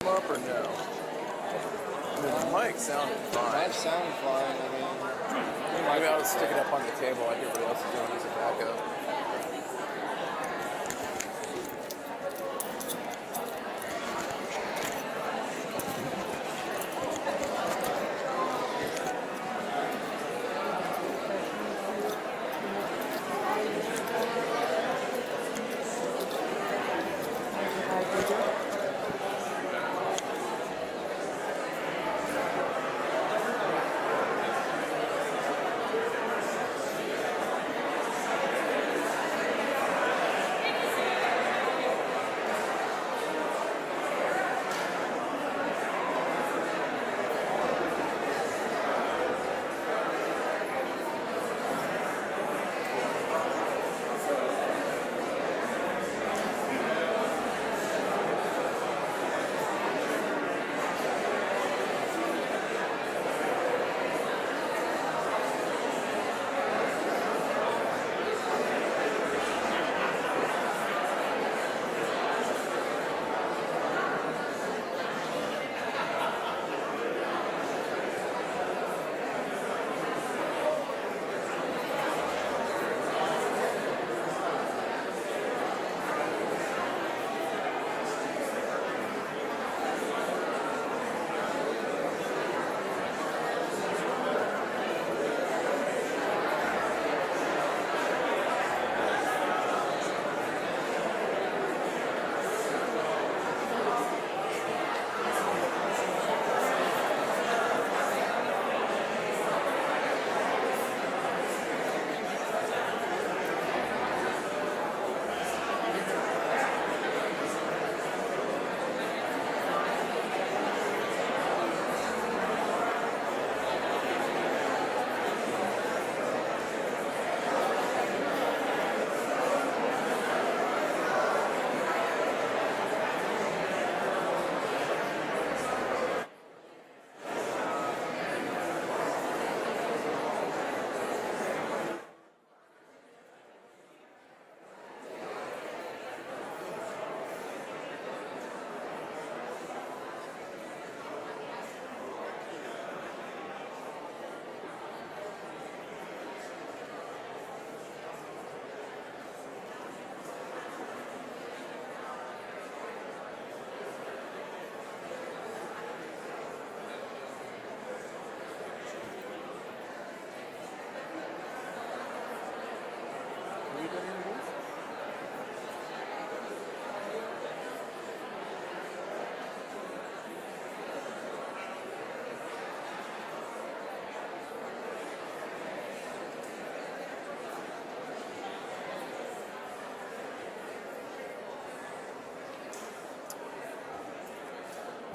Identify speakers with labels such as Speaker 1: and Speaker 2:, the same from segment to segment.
Speaker 1: Up or no? The mic sounded fine.
Speaker 2: Might sound fine.
Speaker 1: Maybe I'll just stick it up on the table like everybody else is doing as a backup.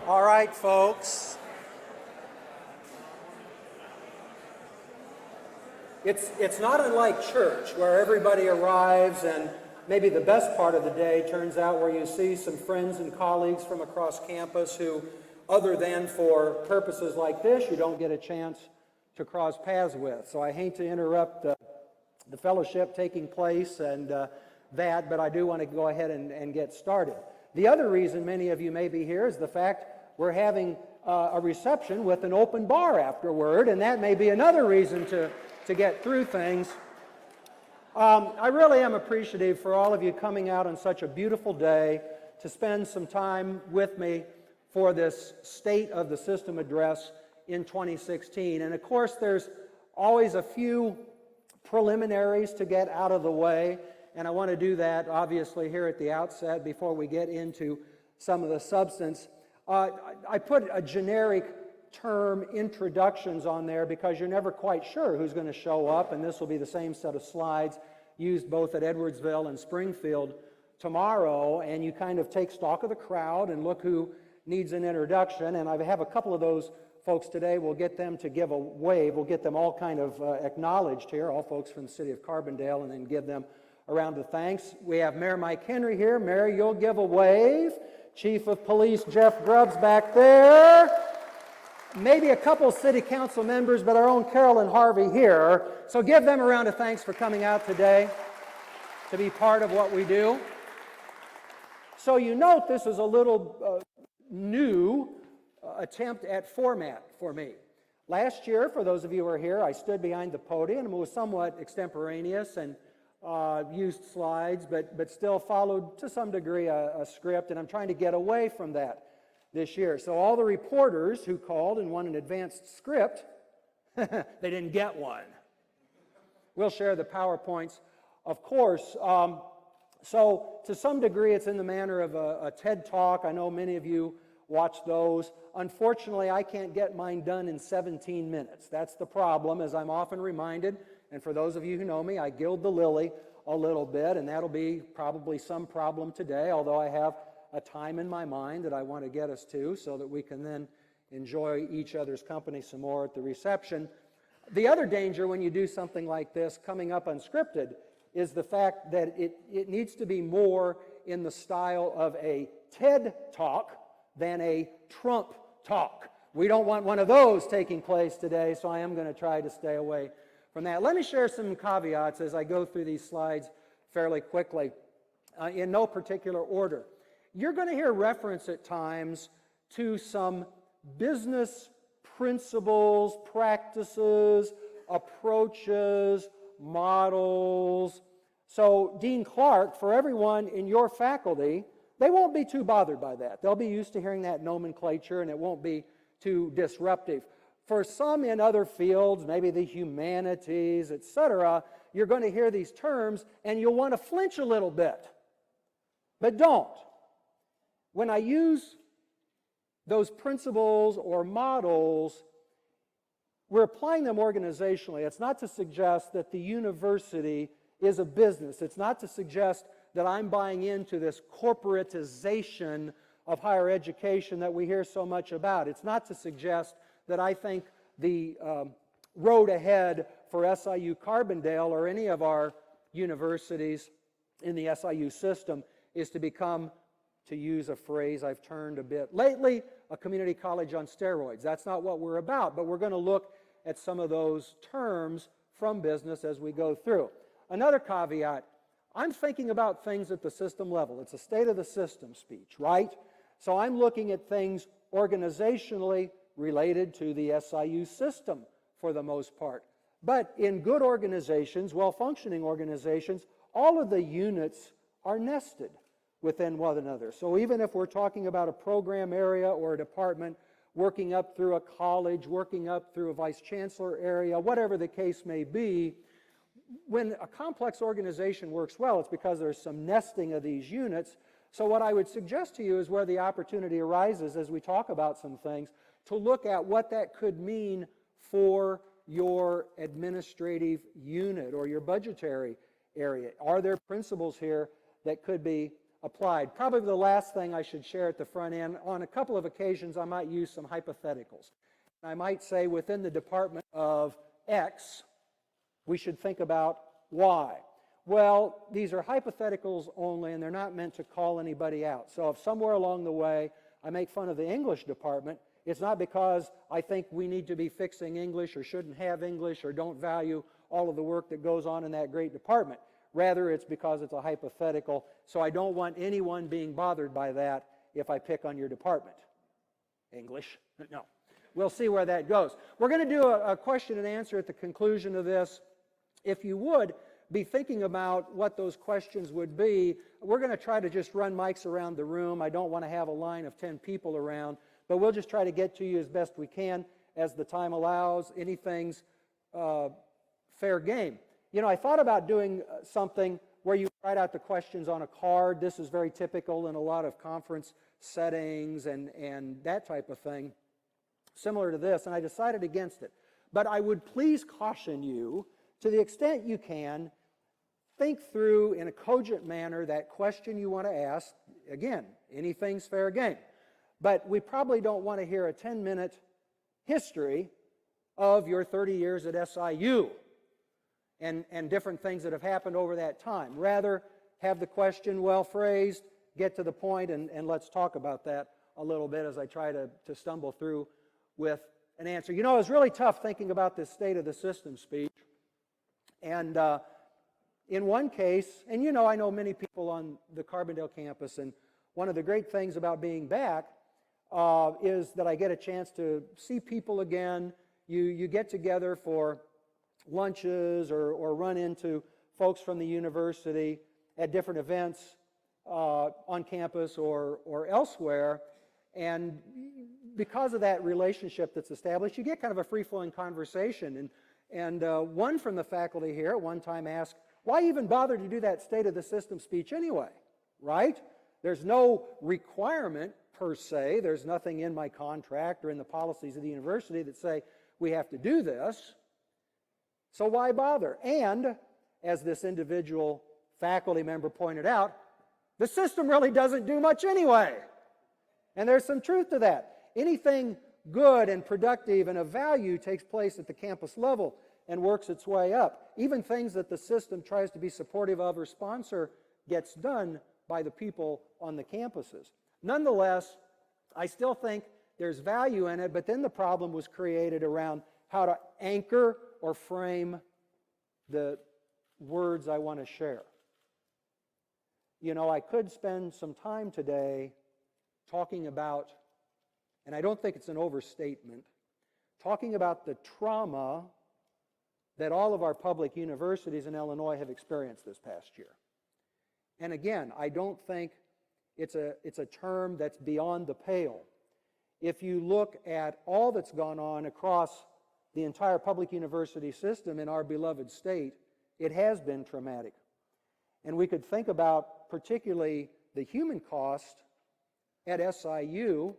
Speaker 3: All right, folks. It's not unlike church, where everybody arrives and maybe the best part of the day turns out where you see some friends and colleagues from across campus who, other than for purposes like this, you don't get a chance to cross paths with. So I hate to interrupt the fellowship taking place and but I do want to go ahead and get started. The other reason many of you may be here is the fact we're having a reception with an open bar afterward, and that may be another reason to get through things. I really am appreciative for all of you coming out on such a beautiful day to spend some time with me for this State of the System address in 2016. And of course, there's always a few preliminaries to get out of the way, and I want to do that obviously here at the outset before we get into some of the substance. I put a generic term introductions on there because you're never quite sure who's going to show up, and this will be the same set of slides used both at Edwardsville and Springfield tomorrow, and you kind of take stock of the crowd and look who needs an introduction. And I have a couple of those folks today. We'll get them to give a wave. We'll get them all kind of acknowledged here, all folks from the city of Carbondale, and then give them a round of thanks. We have Mayor Mike Henry here. Mayor, you'll give a wave. Chief of Police Jeff Grubbs back there. Maybe a couple city council members, but our own Carolyn Harvey here. So give them a round of thanks for coming out today to be part of what we do. So you note this is a little new attempt at format for me. Last year, for those of you who are here, I stood behind the podium and was somewhat extemporaneous and used slides, but still followed to some degree a script, and I'm trying to get away from that this year. So all the reporters who called and want an advanced script, they didn't get one. We'll share the PowerPoints, of course. So to some degree, it's in the manner of a TED Talk. I know many of you watch those. Unfortunately, I can't get mine done in 17 minutes. That's the problem, as I'm often reminded. And for those of you who know me, I gild the lily a little bit, and that'll be probably some problem today, although I have a time in my mind that I want to get us to so that we can then enjoy each other's company some more at the reception. The other danger when you do something like this, coming up unscripted, is the fact that it needs to be more in the style of a TED Talk than a Trump talk. We don't want one of those taking place today, so I am going to try to stay away from that. Let me share some caveats as I go through these slides fairly quickly, in no particular order. You're going to hear reference at times to some business principles, practices, approaches, models. So Dean Clark, for everyone in your faculty, they won't be too bothered by that. They'll be used to hearing that nomenclature, and it won't be too disruptive. For some in other fields, maybe the humanities, etc., you're going to hear these terms, and you'll want to flinch a little bit. But don't. When I use those principles or models, we're applying them organizationally. It's not to suggest that the university is a business. It's not to suggest that I'm buying into this corporatization of higher education that we hear so much about. It's not to suggest that I think the road ahead for SIU Carbondale or any of our universities in the SIU system is to become, to use a phrase I've turned a bit lately, a community college on steroids. That's not what we're about, but we're going to look at some of those terms from business as we go through. Another caveat, I'm thinking about things at the system level. It's a state of the system speech, right? So I'm looking at things organizationally related to the SIU system for the most part. But in good organizations, well-functioning organizations, all of the units are nested within one another. So even if we're talking about a program area or a department, working up through a college, working up through a vice chancellor area, whatever the case may be, when a complex organization works well, it's because there's some nesting of these units. So what I would suggest to you is where the opportunity arises as we talk about some things, to look at what that could mean for your administrative unit or your budgetary area. Are there principles here that could be applied? Probably the last thing I should share at the front end, on a couple of occasions I might use some hypotheticals. I might say within the department of X, we should think about Y. Well, these are hypotheticals only, and they're not meant to call anybody out. So if somewhere along the way I make fun of the English department, it's not because I think we need to be fixing English or shouldn't have English or don't value all of the work that goes on in that great department. Rather, it's because it's a hypothetical, so I don't want anyone being bothered by that if I pick on your department. English? No. We'll see where that goes. We're going to do a question and answer at the conclusion of this. If you would be thinking about what those questions would be, we're going to try to just run mics around the room. I don't want to have a line of 10 people around, but we'll just try to get to you as best we can as the time allows. Anything's fair game. You know, I thought about doing something where you write out the questions on a card. This is very typical in a lot of conference settings and that type of thing, similar to this, and I decided against it. But I would please caution you, to the extent you can, think through in a cogent manner that question you want to ask. Again, anything's fair game. But we probably don't want to hear a 10-minute history of your 30 years at SIU and different things that have happened over that time. Rather, have the question well phrased, get to the point, and let's talk about that a little bit as I try to stumble through with an answer. You know, it was really tough thinking about this state of the system speech. And in one case, and you know, I know many people on the Carbondale campus, and one of the great things about being back is that I get a chance to see people again. You get together for lunches or run into folks from the university at different events on campus or elsewhere. And because of that relationship that's established, you get kind of a free-flowing conversation. And one from the faculty here at one time asked, why even bother to do that State of the System speech anyway, right? There's no requirement per se. There's nothing in my contract or in the policies of the university that say we have to do this. So why bother? And as this individual faculty member pointed out, the system really doesn't do much anyway. And there's some truth to that. Anything good and productive and of value takes place at the campus level and works its way up. Even things that the system tries to be supportive of or sponsor gets done by the people on the campuses. Nonetheless, I still think there's value in it, but then the problem was created around how to anchor or frame the words I want to share. You know, I could spend some time today talking about, and I don't think it's an overstatement, talking about the trauma that all of our public universities in Illinois have experienced this past year. And again, I don't think it's a term that's beyond the pale. If you look at all that's gone on across the entire public university system in our beloved state, it has been traumatic. And we could think about particularly the human cost at SIU.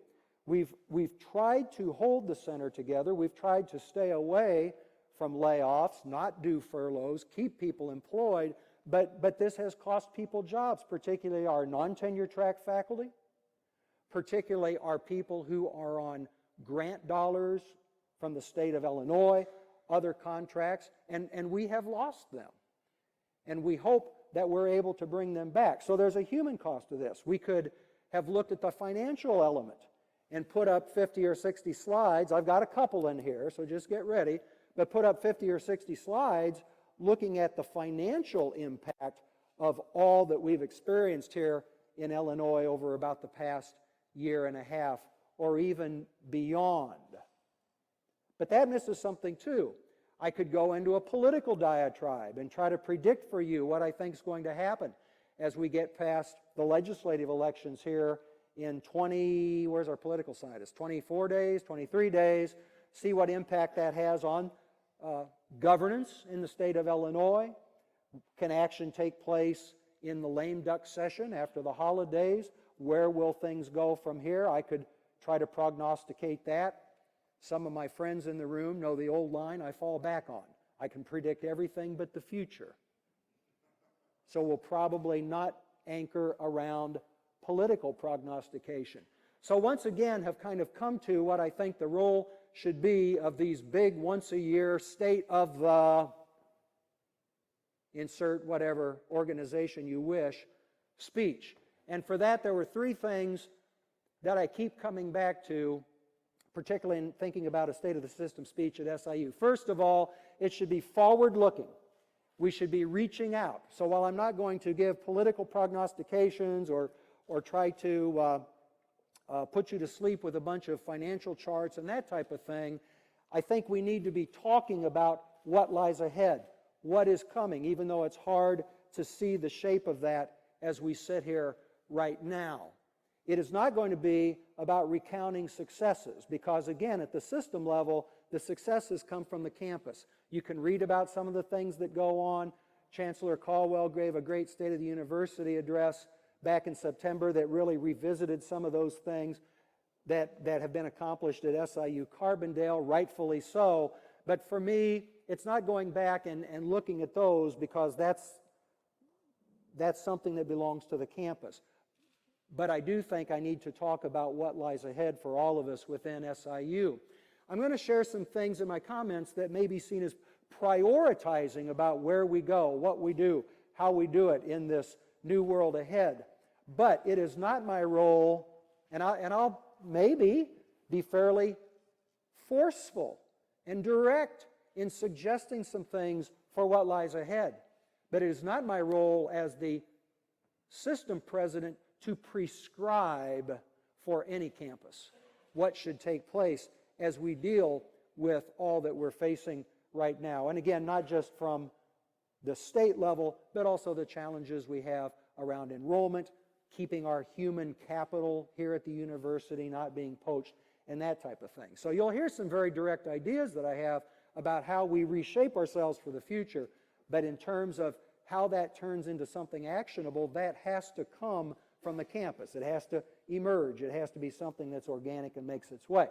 Speaker 3: We've tried to hold the center together. We've tried to stay away from layoffs, not do furloughs, keep people employed, but this has cost people jobs, particularly our non-tenure track faculty, particularly our people who are on grant dollars from the state of Illinois, other contracts, and we have lost them. And we hope that we're able to bring them back. So there's a human cost to this. We could have looked at the financial element and put up 50 or 60 slides. I've got a couple in here, so just get ready. But put up 50 or 60 slides looking at the financial impact of all that we've experienced here in Illinois over about the past year and a half or even beyond. But that misses something too. I could go into a political diatribe and try to predict for you what I think is going to happen as we get past the legislative elections here in 24 days, 23 days, see what impact that has on governance in the state of Illinois. Can action take place in the lame duck session after the holidays? Where will things go from here? I could try to prognosticate that. Some of my friends in the room know the old line I fall back on. I can predict everything but the future. So we'll probably not anchor around political prognostication. So once again have kind of come to what I think the role should be of these big once-a-year state of the, insert whatever organization you wish, speech. And for that there were three things that I keep coming back to, particularly in thinking about a State of the System speech at SIU. First of all, it should be forward-looking. We should be reaching out. So while I'm not going to give political prognostications or try to put you to sleep with a bunch of financial charts and that type of thing, I think we need to be talking about what lies ahead, what is coming, even though it's hard to see the shape of that as we sit here right now. It is not going to be about recounting successes because, again, at the system level, the successes come from the campus. You can read about some of the things that go on. Chancellor Caldwell gave a great State of the University address back in September that really revisited some of those things that have been accomplished at SIU Carbondale, rightfully so. But for me, it's not going back and looking at those because that's something that belongs to the campus. But I do think I need to talk about what lies ahead for all of us within SIU. I'm going to share some things in my comments that may be seen as prioritizing about where we go, what we do, how we do it in this new world ahead. But it is not my role, and I'll maybe be fairly forceful and direct in suggesting some things for what lies ahead. But it is not my role as the system president to prescribe for any campus. what should take place as we deal with all that we're facing right now. And again, not just from the state level, but also the challenges we have around enrollment, keeping our human capital here at the university, not being poached, and that type of thing. So you'll hear some very direct ideas that I have about how we reshape ourselves for the future, but in terms of how that turns into something actionable, that has to come from the campus. It has to emerge. It has to be something that's organic and makes its way.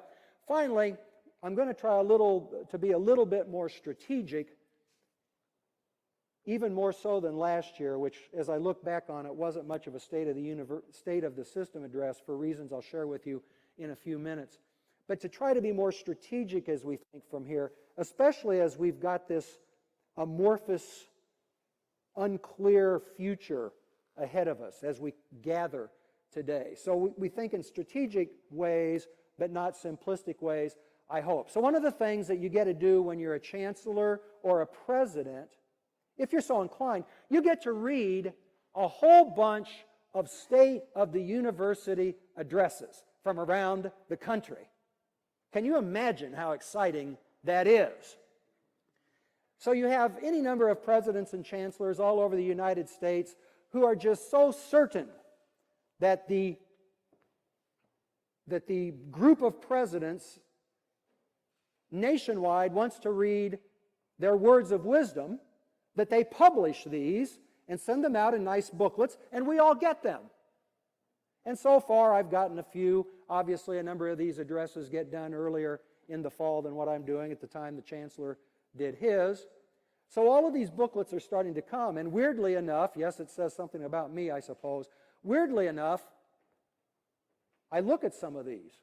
Speaker 3: Finally, I'm going to try to be a little bit more strategic, even more so than last year, which, as I look back on it, wasn't much of a state of the system address for reasons I'll share with you in a few minutes. But to try to be more strategic as we think from here, especially as we've got this amorphous, unclear future ahead of us as we gather today. So we think in strategic ways, but not simplistic ways, I hope. So one of the things that you get to do when you're a chancellor or a president, if you're so inclined, you get to read a whole bunch of state of the university addresses from around the country. Can you imagine how exciting that is? So you have any number of presidents and chancellors all over the United States who are just so certain that the group of presidents nationwide wants to read their words of wisdom, that they publish these and send them out in nice booklets, and we all get them. And so far, I've gotten a few. Obviously, a number of these addresses get done earlier in the fall than what I'm doing at the time the chancellor did his. So all of these booklets are starting to come, and weirdly enough, yes, it says something about me, I suppose. Weirdly enough, I look at some of these,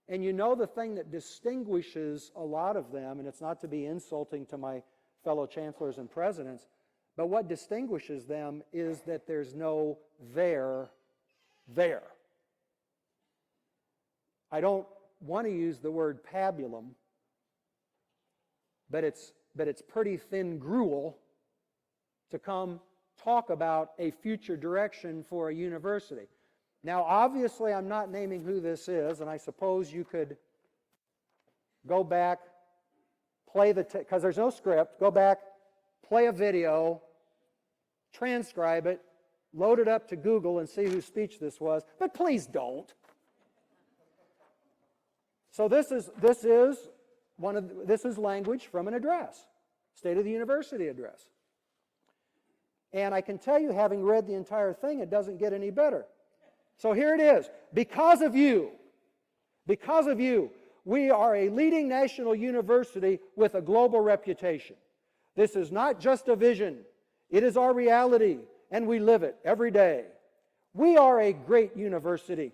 Speaker 3: and you know the thing that distinguishes a lot of them, and it's not to be insulting to my fellow chancellors and presidents, but what distinguishes them is that there's no there. I don't want to use the word pabulum, but it's pretty thin gruel to come talk about a future direction for a university. Now, obviously, I'm not naming who this is, and I suppose you could go back, play because there's no script, go back, play a video, transcribe it, load it up to Google and see whose speech this was, but please don't. So this is language from an address, State of the University address. And I can tell you, having read the entire thing, it doesn't get any better. So here it is. Because of you, we are a leading national university with a global reputation. This is not just a vision. It is our reality, and we live it every day. We are a great university,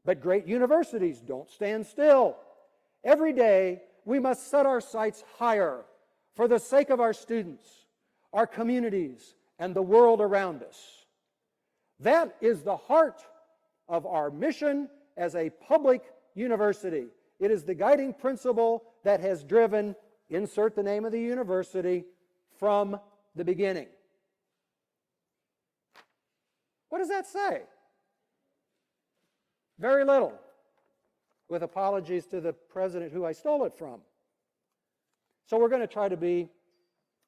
Speaker 3: but great universities don't stand still. Every day, we must set our sights higher for the sake of our students, our communities, and the world around us. That is the heart of our mission as a public university. It is the guiding principle that has driven, insert the name of the university, from the beginning. What does that say? Very little, with apologies to the president who I stole it from. So we're going to try to be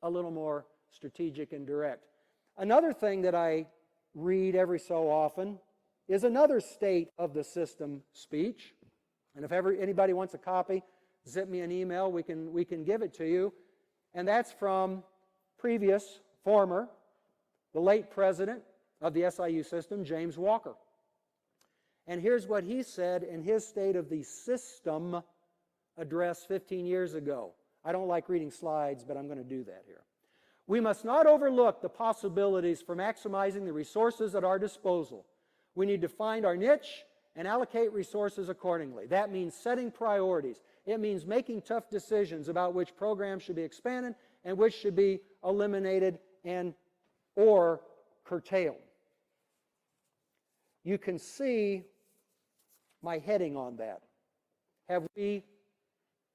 Speaker 3: a little more strategic and direct. Another thing that I read every so often is another state of the system speech. And if anybody wants a copy, zip me an email, we can give it to you. And that's from the late president of the SIU system, James Walker. And here's what he said in his State of the System address 15 years ago. I don't like reading slides, but I'm going to do that here. We must not overlook the possibilities for maximizing the resources at our disposal. We need to find our niche and allocate resources accordingly. That means setting priorities. It means making tough decisions about which programs should be expanded and which should be eliminated or curtailed. You can see my heading on that. Have we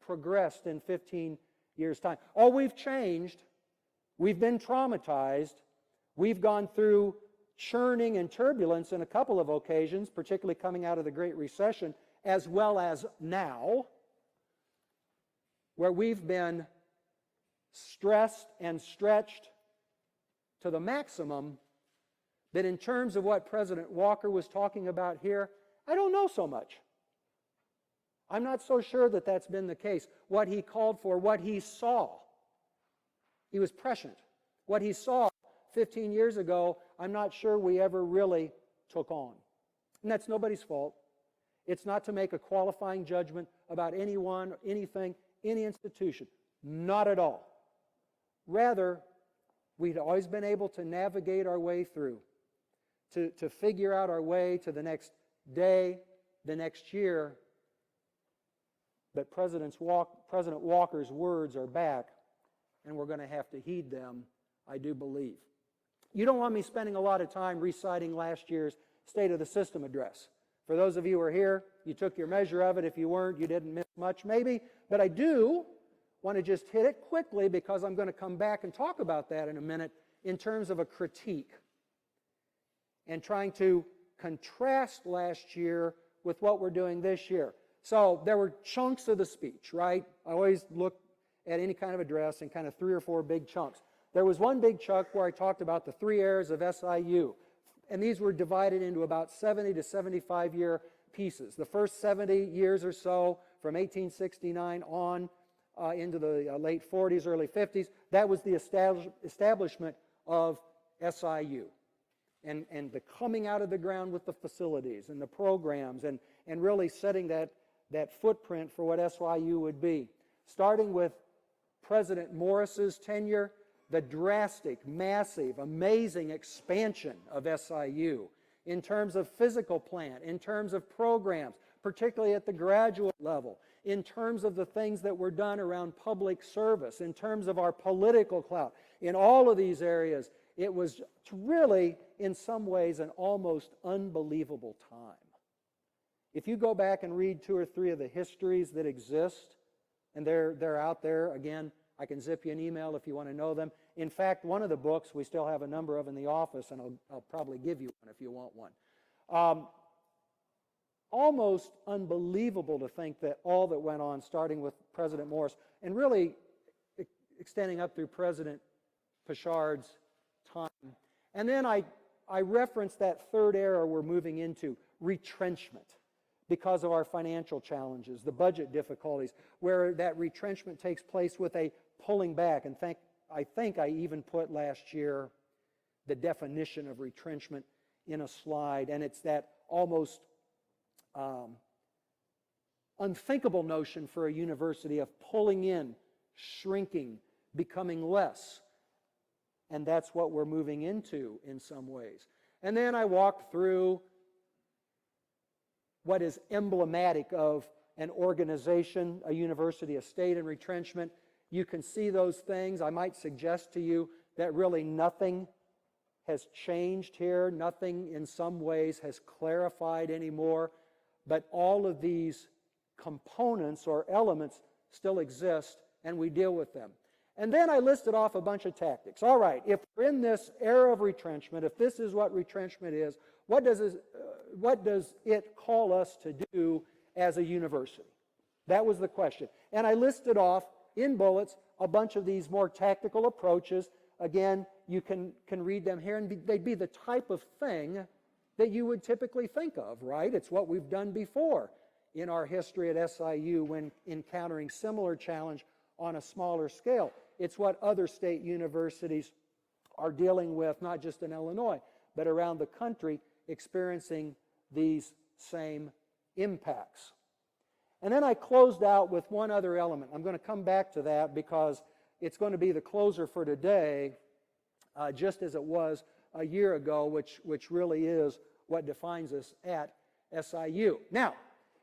Speaker 3: progressed in 15 years' time? Oh, we've changed. We've been traumatized. We've gone through churning and turbulence in a couple of occasions, particularly coming out of the Great Recession, as well as now, where we've been stressed and stretched to the maximum, that in terms of what President Walker was talking about here, I don't know so much. I'm not so sure that that's been the case. What he called for, what he saw, he was prescient. What he saw 15 years ago, I'm not sure we ever really took on. And that's nobody's fault. It's not to make a qualifying judgment about anyone, anything, any institution. Not at all. Rather, we'd always been able to navigate our way through, to figure out our way to the next day, the next year. But President Walker's words are back, and we're going to have to heed them, I do believe. You don't want me spending a lot of time reciting last year's State of the System address. For those of you who are here, you took your measure of it. If you weren't, you didn't miss much maybe. But I do want to just hit it quickly because I'm going to come back and talk about that in a minute in terms of a critique and trying to contrast last year with what we're doing this year. So there were chunks of the speech, right? I always look at any kind of address in kind of 3 or 4 big chunks. There was one big chunk where I talked about the 3 eras of SIU, and these were divided into about 70 to 75 year pieces. The first 70 years or so, from 1869 on into the late 40s, early 50s, that was the establishment of SIU. And the coming out of the ground with the facilities and the programs and really setting that footprint for what SIU would be. Starting with President Morris's tenure, the drastic, massive, amazing expansion of SIU in terms of physical plant, in terms of programs, particularly at the graduate level, in terms of the things that were done around public service, in terms of our political clout. In all of these areas, it was really, in some ways, an almost unbelievable time. If you go back and read 2 or 3 of the histories that exist, and they're out there, again, I can zip you an email if you want to know them. In fact, one of the books we still have a number of in the office, and I'll probably give you one if you want one. Almost unbelievable to think that all that went on, starting with President Morris, and really extending up through President Pichard's time. And then I referenced that 3rd era we're moving into, retrenchment, because of our financial challenges, the budget difficulties, where that retrenchment takes place with a pulling back. And I think I even put last year the definition of retrenchment in a slide, and it's that almost unthinkable notion for a university of pulling in, shrinking, becoming less. And that's what we're moving into in some ways. And then I walked through what is emblematic of an organization, a university, a state in retrenchment. You can see those things. I might suggest to you that really nothing has changed here. Nothing in some ways has clarified anymore. But all of these components or elements still exist, and we deal with them. And then I listed off a bunch of tactics. All right, if we're in this era of retrenchment, if this is what retrenchment is, what does it call us to do as a university? That was the question. And I listed off in bullets a bunch of these more tactical approaches. Again, you can read them here, and they'd be the type of thing that you would typically think of, right? It's what we've done before in our history at SIU when encountering similar challenge on a smaller scale. It's what other state universities are dealing with, not just in Illinois, but around the country, experiencing these same impacts. And then I closed out with one other element. I'm going to come back to that because it's going to be the closer for today, just as it was a year ago, which really is what defines us at SIU. Now,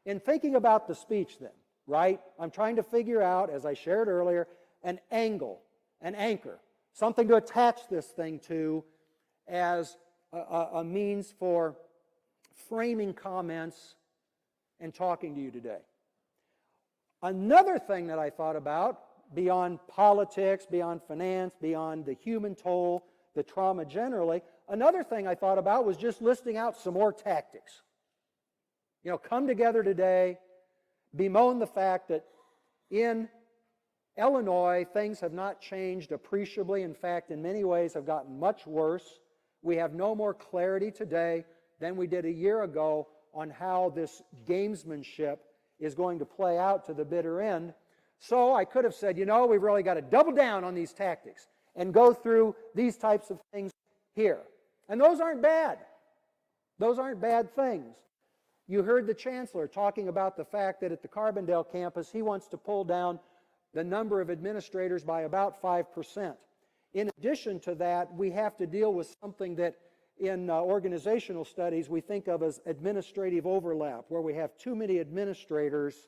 Speaker 3: in thinking about the speech then, right, I'm trying to figure out, as I shared earlier, an angle, an anchor, something to attach this thing to as a means for framing comments and talking to you today. Another thing that I thought about, beyond politics, beyond finance, beyond the human toll, the trauma generally, another thing I thought about was just listing out some more tactics. Come together today, bemoan the fact that in Illinois, things have not changed appreciably. In fact, in many ways have gotten much worse. We have no more clarity today than we did a year ago on how this gamesmanship is going to play out to the bitter end. So I could have said, we've really got to double down on these tactics and go through these types of things here. And those aren't bad. Those aren't bad things. You heard the chancellor talking about the fact that at the Carbondale campus, he wants to pull down the number of administrators by about 5%. In addition to that, we have to deal with something that in organizational studies we think of as administrative overlap, where we have too many administrators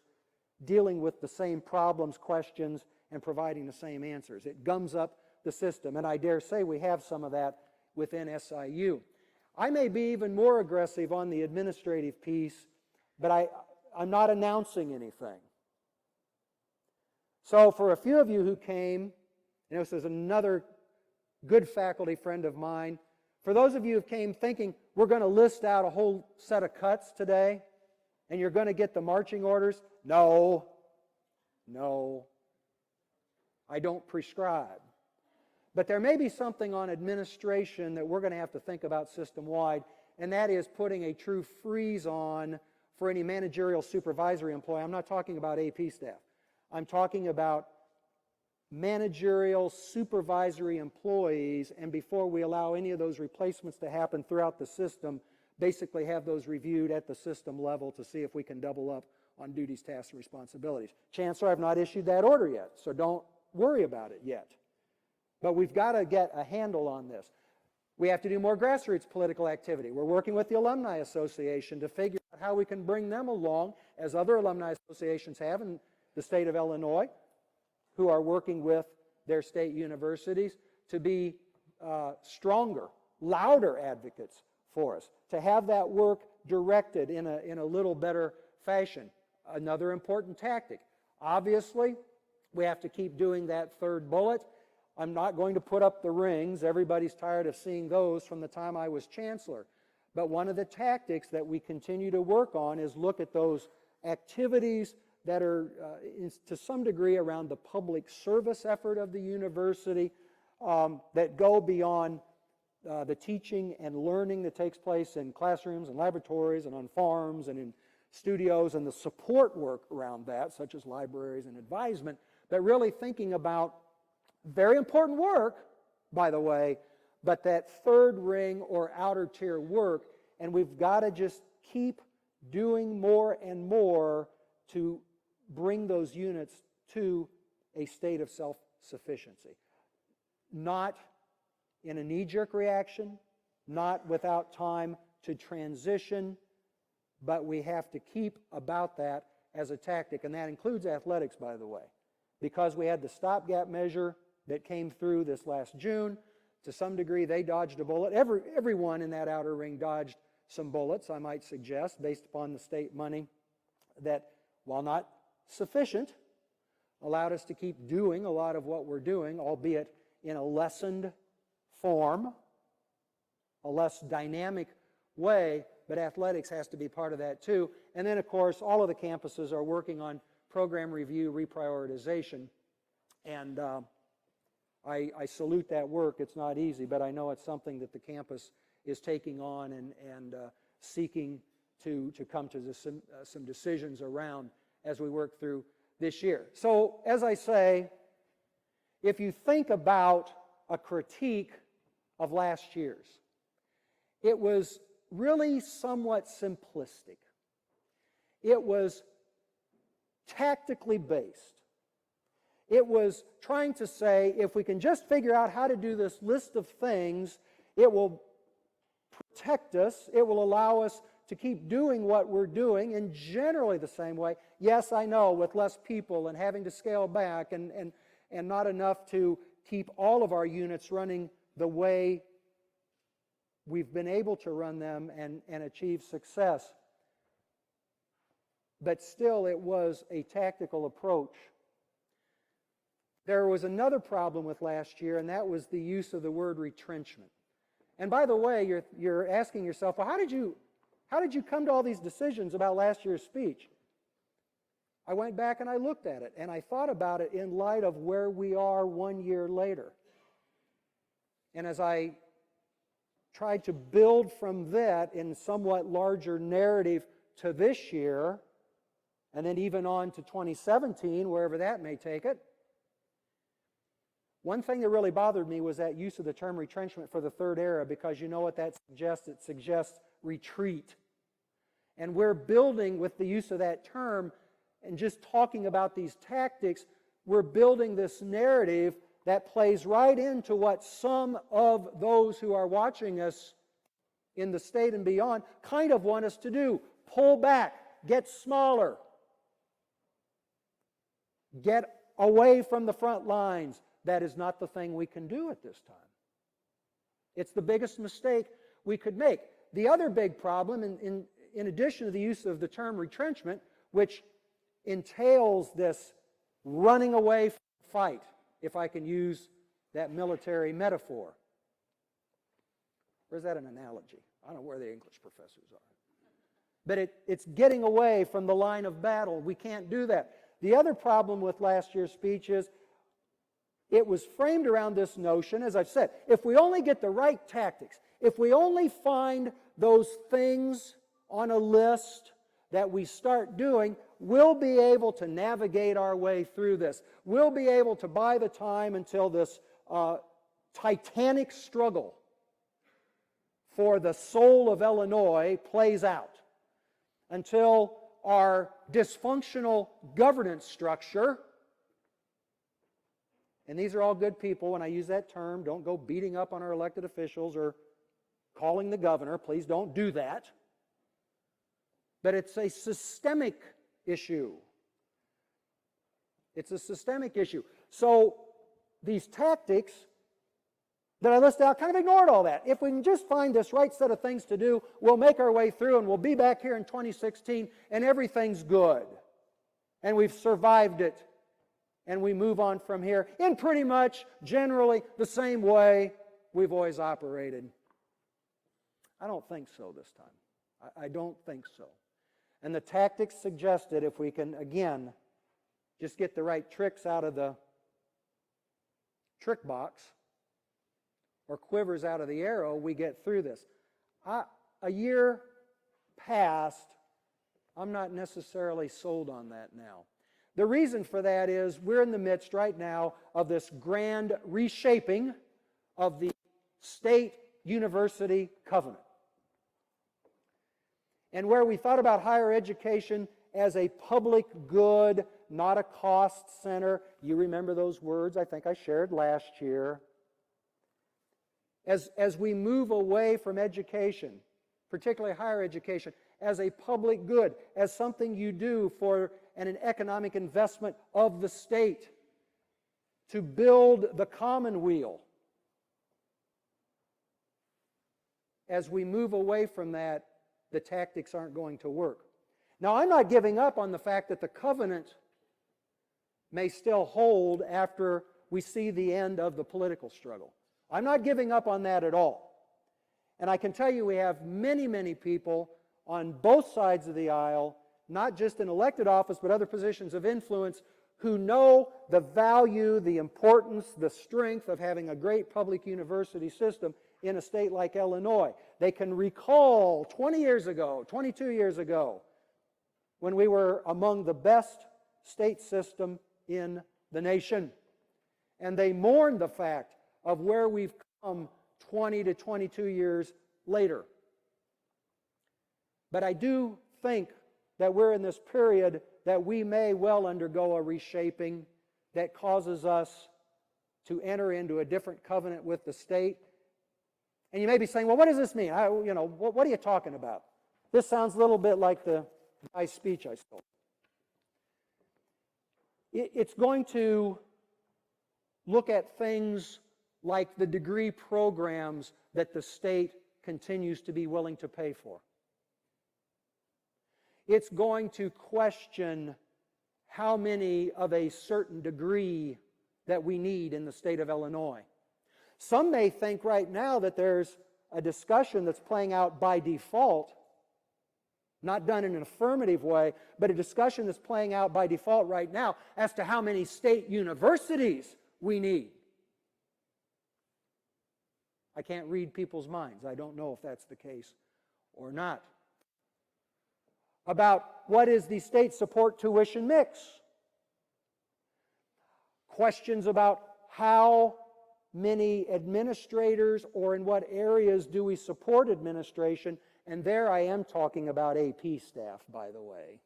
Speaker 3: dealing with the same problems, questions, and providing the same answers. It gums up the system, and I dare say we have some of that within SIU. I may be even more aggressive on the administrative piece, but I'm not announcing anything. So for a few of you who came, this is another good faculty friend of mine, for those of you who came thinking we're going to list out a whole set of cuts today and you're going to get the marching orders, no, I don't prescribe. But there may be something on administration that we're going to have to think about system-wide, and that is putting a true freeze on for any managerial supervisory employee. I'm not talking about AP staff. I'm talking about managerial supervisory employees, and before we allow any of those replacements to happen throughout the system, basically have those reviewed at the system level to see if we can double up on duties, tasks, and responsibilities. Chancellor, I've not issued that order yet, so don't worry about it yet. But we've got to get a handle on this. We have to do more grassroots political activity. We're working with the Alumni Association to figure out how we can bring them along, as other alumni associations have in the state of Illinois, who are working with their state universities to be stronger, louder advocates for us, to have that work directed in a little better fashion. Another important tactic. Obviously, we have to keep doing that third bullet. I'm not going to put up the rings. Everybody's tired of seeing those from the time I was chancellor. But one of the tactics that we continue to work on is look at those activities that are to some degree around the public service effort of the university that go beyond the teaching and learning that takes place in classrooms and laboratories and on farms and in studios and the support work around that, such as libraries and advisement, but really thinking about very important work, by the way, but that third ring or outer tier work, and we've got to just keep doing more and more to bring those units to a state of self-sufficiency. Not in a knee-jerk reaction, not without time to transition, but we have to keep about that as a tactic, and that includes athletics, by the way, because we had the stopgap measure that came through this last June. To some degree, they dodged a bullet. Everyone in that outer ring dodged some bullets, I might suggest, based upon the state money that, while not sufficient, allowed us to keep doing a lot of what we're doing, albeit in a lessened form, a less dynamic way, but athletics has to be part of that too. And then, of course, all of the campuses are working on program review, reprioritization, and I salute that work. It's not easy, but I know it's something that the campus is taking on and seeking to come to some decisions around as we work through this year. So, as I say, if you think about a critique of last year's, it was really somewhat simplistic. It was tactically based. It was trying to say, if we can just figure out how to do this list of things, it will protect us, it will allow us to keep doing what we're doing in generally the same way. Yes, I know, with less people and having to scale back and not enough to keep all of our units running the way we've been able to run them and achieve success. But still, it was a tactical approach. There was another problem with last year, and that was the use of the word retrenchment. And by the way, you're asking yourself, well, how did you How did you come to all these decisions about last year's speech? I went back and I looked at it, and I thought about it in light of where we are 1 year later. And as I tried to build from that in somewhat larger narrative to this year, and then even on to 2017, wherever that may take it, one thing that really bothered me was that use of the term retrenchment for the third era, because you know what that suggests? It suggests retreat. And we're building with the use of that term and just talking about these tactics, we're building this narrative that plays right into what some of those who are watching us in the state and beyond kind of want us to do. Pull back, get smaller, get away from the front lines. That is not the thing we can do at this time. It's the biggest mistake we could make. The other big problem, in addition to the use of the term retrenchment, which entails this running away from the fight, if I can use that military metaphor. Or is that an analogy? I don't know where the English professors are. But it's getting away from the line of battle. We can't do that. The other problem with last year's speech is it was framed around this notion, as I've said, if we only get the right tactics, if we only find those things on a list that we start doing, we'll be able to navigate our way through this. We'll be able to buy the time until this titanic struggle for the soul of Illinois plays out, until our dysfunctional governance structure, and these are all good people when I use that term, don't go beating up on our elected officials or calling the governor, please don't do that. But it's a systemic issue. It's a systemic issue. So these tactics that I listed out kind of ignored all that. If we can just find this right set of things to do, we'll make our way through and we'll be back here in 2016 and everything's good. And we've survived it. And we move on from here in pretty much generally the same way we've always operated. I don't think so this time. I don't think so. And the tactics suggested, if we can, again, just get the right tricks out of the trick box or quivers out of the arrow, we get through this. A year passed, I'm not necessarily sold on that now. The reason for that is we're in the midst right now of this grand reshaping of the state university covenant. And where we thought about higher education as a public good, not a cost center, you remember those words I think I shared last year. As we move away from education, particularly higher education, as a public good, as something you do for an economic investment of the state to build the commonweal. As we move away from that, the tactics aren't going to work. Now, I'm not giving up on the fact that the covenant may still hold after we see the end of the political struggle. I'm not giving up on that at all. And I can tell you we have many, many people on both sides of the aisle, not just in elected office, but other positions of influence, who know the value, the importance, the strength of having a great public university system in a state like Illinois. They can recall 20 years ago, 22 years ago, when we were among the best state system in the nation. And they mourn the fact of where we've come 20 to 22 years later. But I do think that we're in this period that we may well undergo a reshaping that causes us to enter into a different covenant with the state. And you may be saying, well, what does this mean? What are you talking about? This sounds a little bit like the guy's speech I stole. It's going to look at things like the degree programs that the state continues to be willing to pay for. It's going to question how many of a certain degree that we need in the state of Illinois. Some may think right now that there's a discussion that's playing out by default Not done in an affirmative way, but a discussion that's playing out by default right now as to how many state universities we need. I can't read people's minds. I don't know if that's the case or not. About what is the state support tuition mix? Questions about how many administrators or in what areas do we support administration? And there I am talking about AP staff, by the way.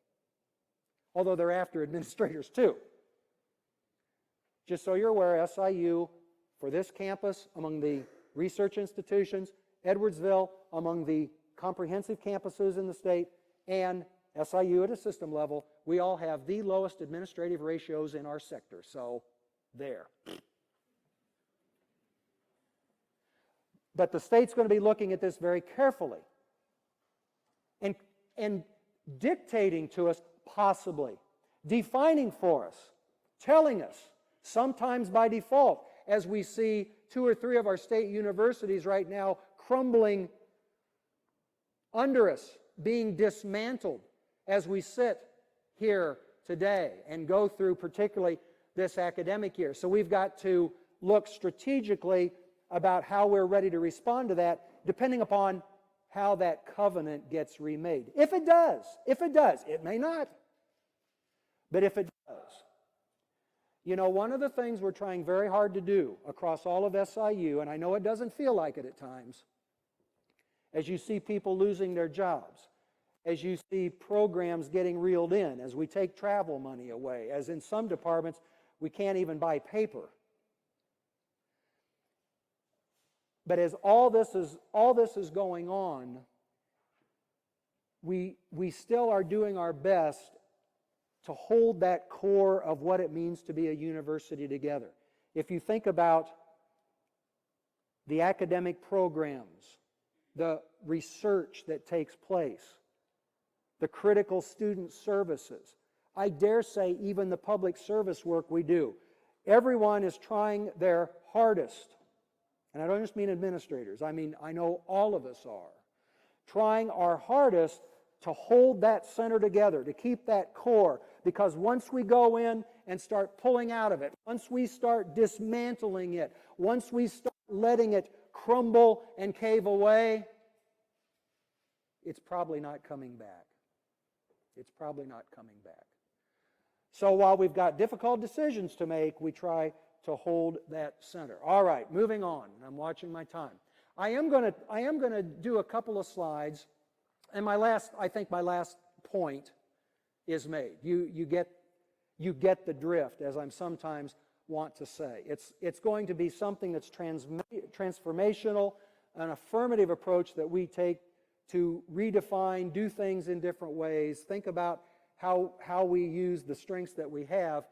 Speaker 3: Although they're after administrators too. Just so you're aware, SIU, for this campus, among the research institutions, Edwardsville, among the comprehensive campuses in the state, and SIU at a system level, we all have the lowest administrative ratios in our sector. So, there. But the state's going to be looking at this very carefully and dictating to us, possibly, defining for us, telling us, sometimes by default, as we see 2 or 3 of our state universities right now crumbling under us, being dismantled as we sit here today and go through particularly this academic year. So we've got to look strategically about how we're ready to respond to that, depending upon how that covenant gets remade. If it does, it may not, but if it does. You know, one of the things we're trying very hard to do across all of SIU, and I know it doesn't feel like it at times, as you see people losing their jobs, as you see programs getting reeled in, as we take travel money away, as in some departments we can't even buy paper. But as all this is going on, we still are doing our best to hold that core of what it means to be a university together. If you think about the academic programs, the research that takes place, the critical student services, I dare say even the public service work we do, everyone is trying their hardest. And I don't just mean administrators. I mean, I know all of us are trying our hardest to hold that center together, to keep that core. Because once we go in and start pulling out of it, once we start dismantling it, once we start letting it crumble and cave away, it's probably not coming back. It's probably not coming back. So while we've got difficult decisions to make, we try to hold that center. All right, moving on. I'm watching my time. I am going to do a couple of slides, and I think my last point is made. You get the drift, as I'm sometimes want to say. It's going to be something that's transformational, an affirmative approach that we take to redefine, do things in different ways, think about how we use the strengths that we have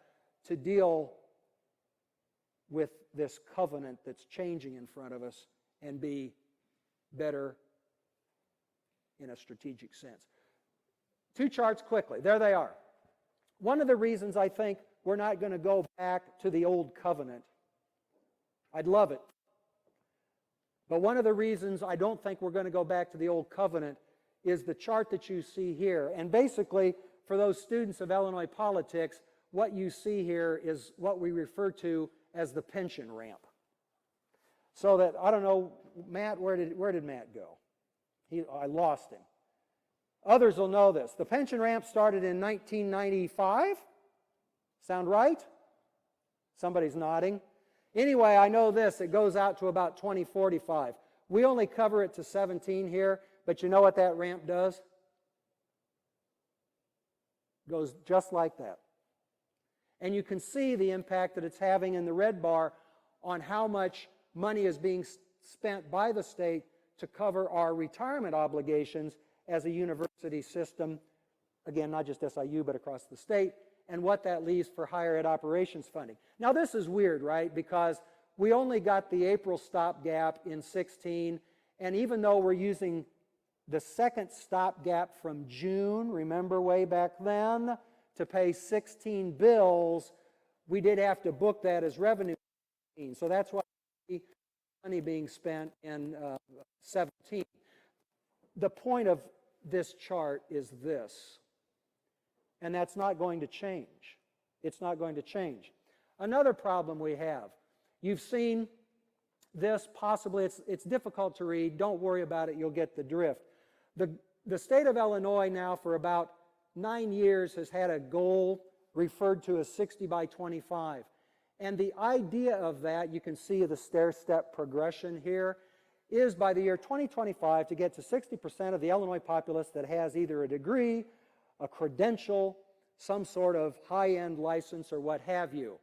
Speaker 3: to deal with this covenant that's changing in front of us and be better in a strategic sense. 2 charts quickly. There they are. One of the reasons I think we're not going to go back to the old covenant, I'd love it, but one of the reasons I don't think we're going to go back to the old covenant is the chart that you see here. And basically, for those students of Illinois politics, what you see here is what we refer to as the pension ramp. So that, I don't know, Matt, where did Matt go? I lost him. Others will know this. The pension ramp started in 1995. Sound right? Somebody's nodding. Anyway, I know this. It goes out to about 2045. We only cover it to 17 here, but you know what that ramp does? It goes just like that. And you can see the impact that it's having in the red bar on how much money is being spent by the state to cover our retirement obligations as a university system, again, not just SIU, but across the state, and what that leaves for higher ed operations funding. Now, this is weird, right? Because we only got the April stopgap in 16, and even though we're using the second stopgap from June, remember way back then, to pay 16 bills, we did have to book that as revenue. So that's why money being spent in 17. The point of this chart is this. And that's not going to change. It's not going to change. Another problem we have, you've seen this possibly, it's difficult to read. Don't worry about it, you'll get the drift. The state of Illinois now for about 9 years has had a goal referred to as 60 by 25. And the idea of that, you can see the stair-step progression here, is by the year 2025 to get to 60% of the Illinois populace that has either a degree, a credential, some sort of high-end license or what have you.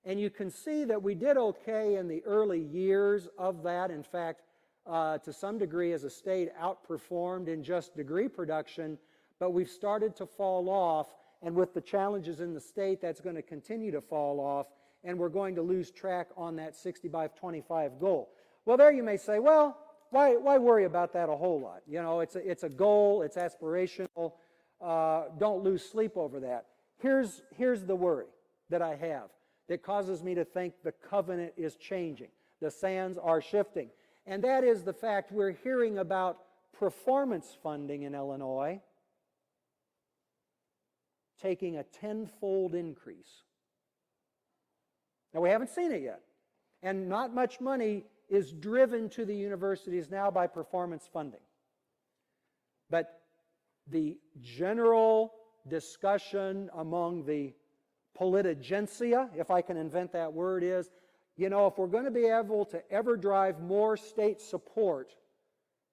Speaker 3: And you can see that we did okay in the early years of that. In fact, to some degree as a state outperformed in just degree production, but we've started to fall off, and with the challenges in the state, that's going to continue to fall off, and we're going to lose track on that 60 by 25 goal. Well, there you may say, well, why worry about that a whole lot? You know, it's a goal, it's aspirational, don't lose sleep over that. Here's the worry that I have that causes me to think the covenant is changing. The sands are shifting. And that is the fact we're hearing about performance funding in Illinois taking a tenfold increase. Now, we haven't seen it yet. And not much money is driven to the universities now by performance funding. But the general discussion among the politigentsia, if I can invent that word, is, you know, if we're going to be able to ever drive more state support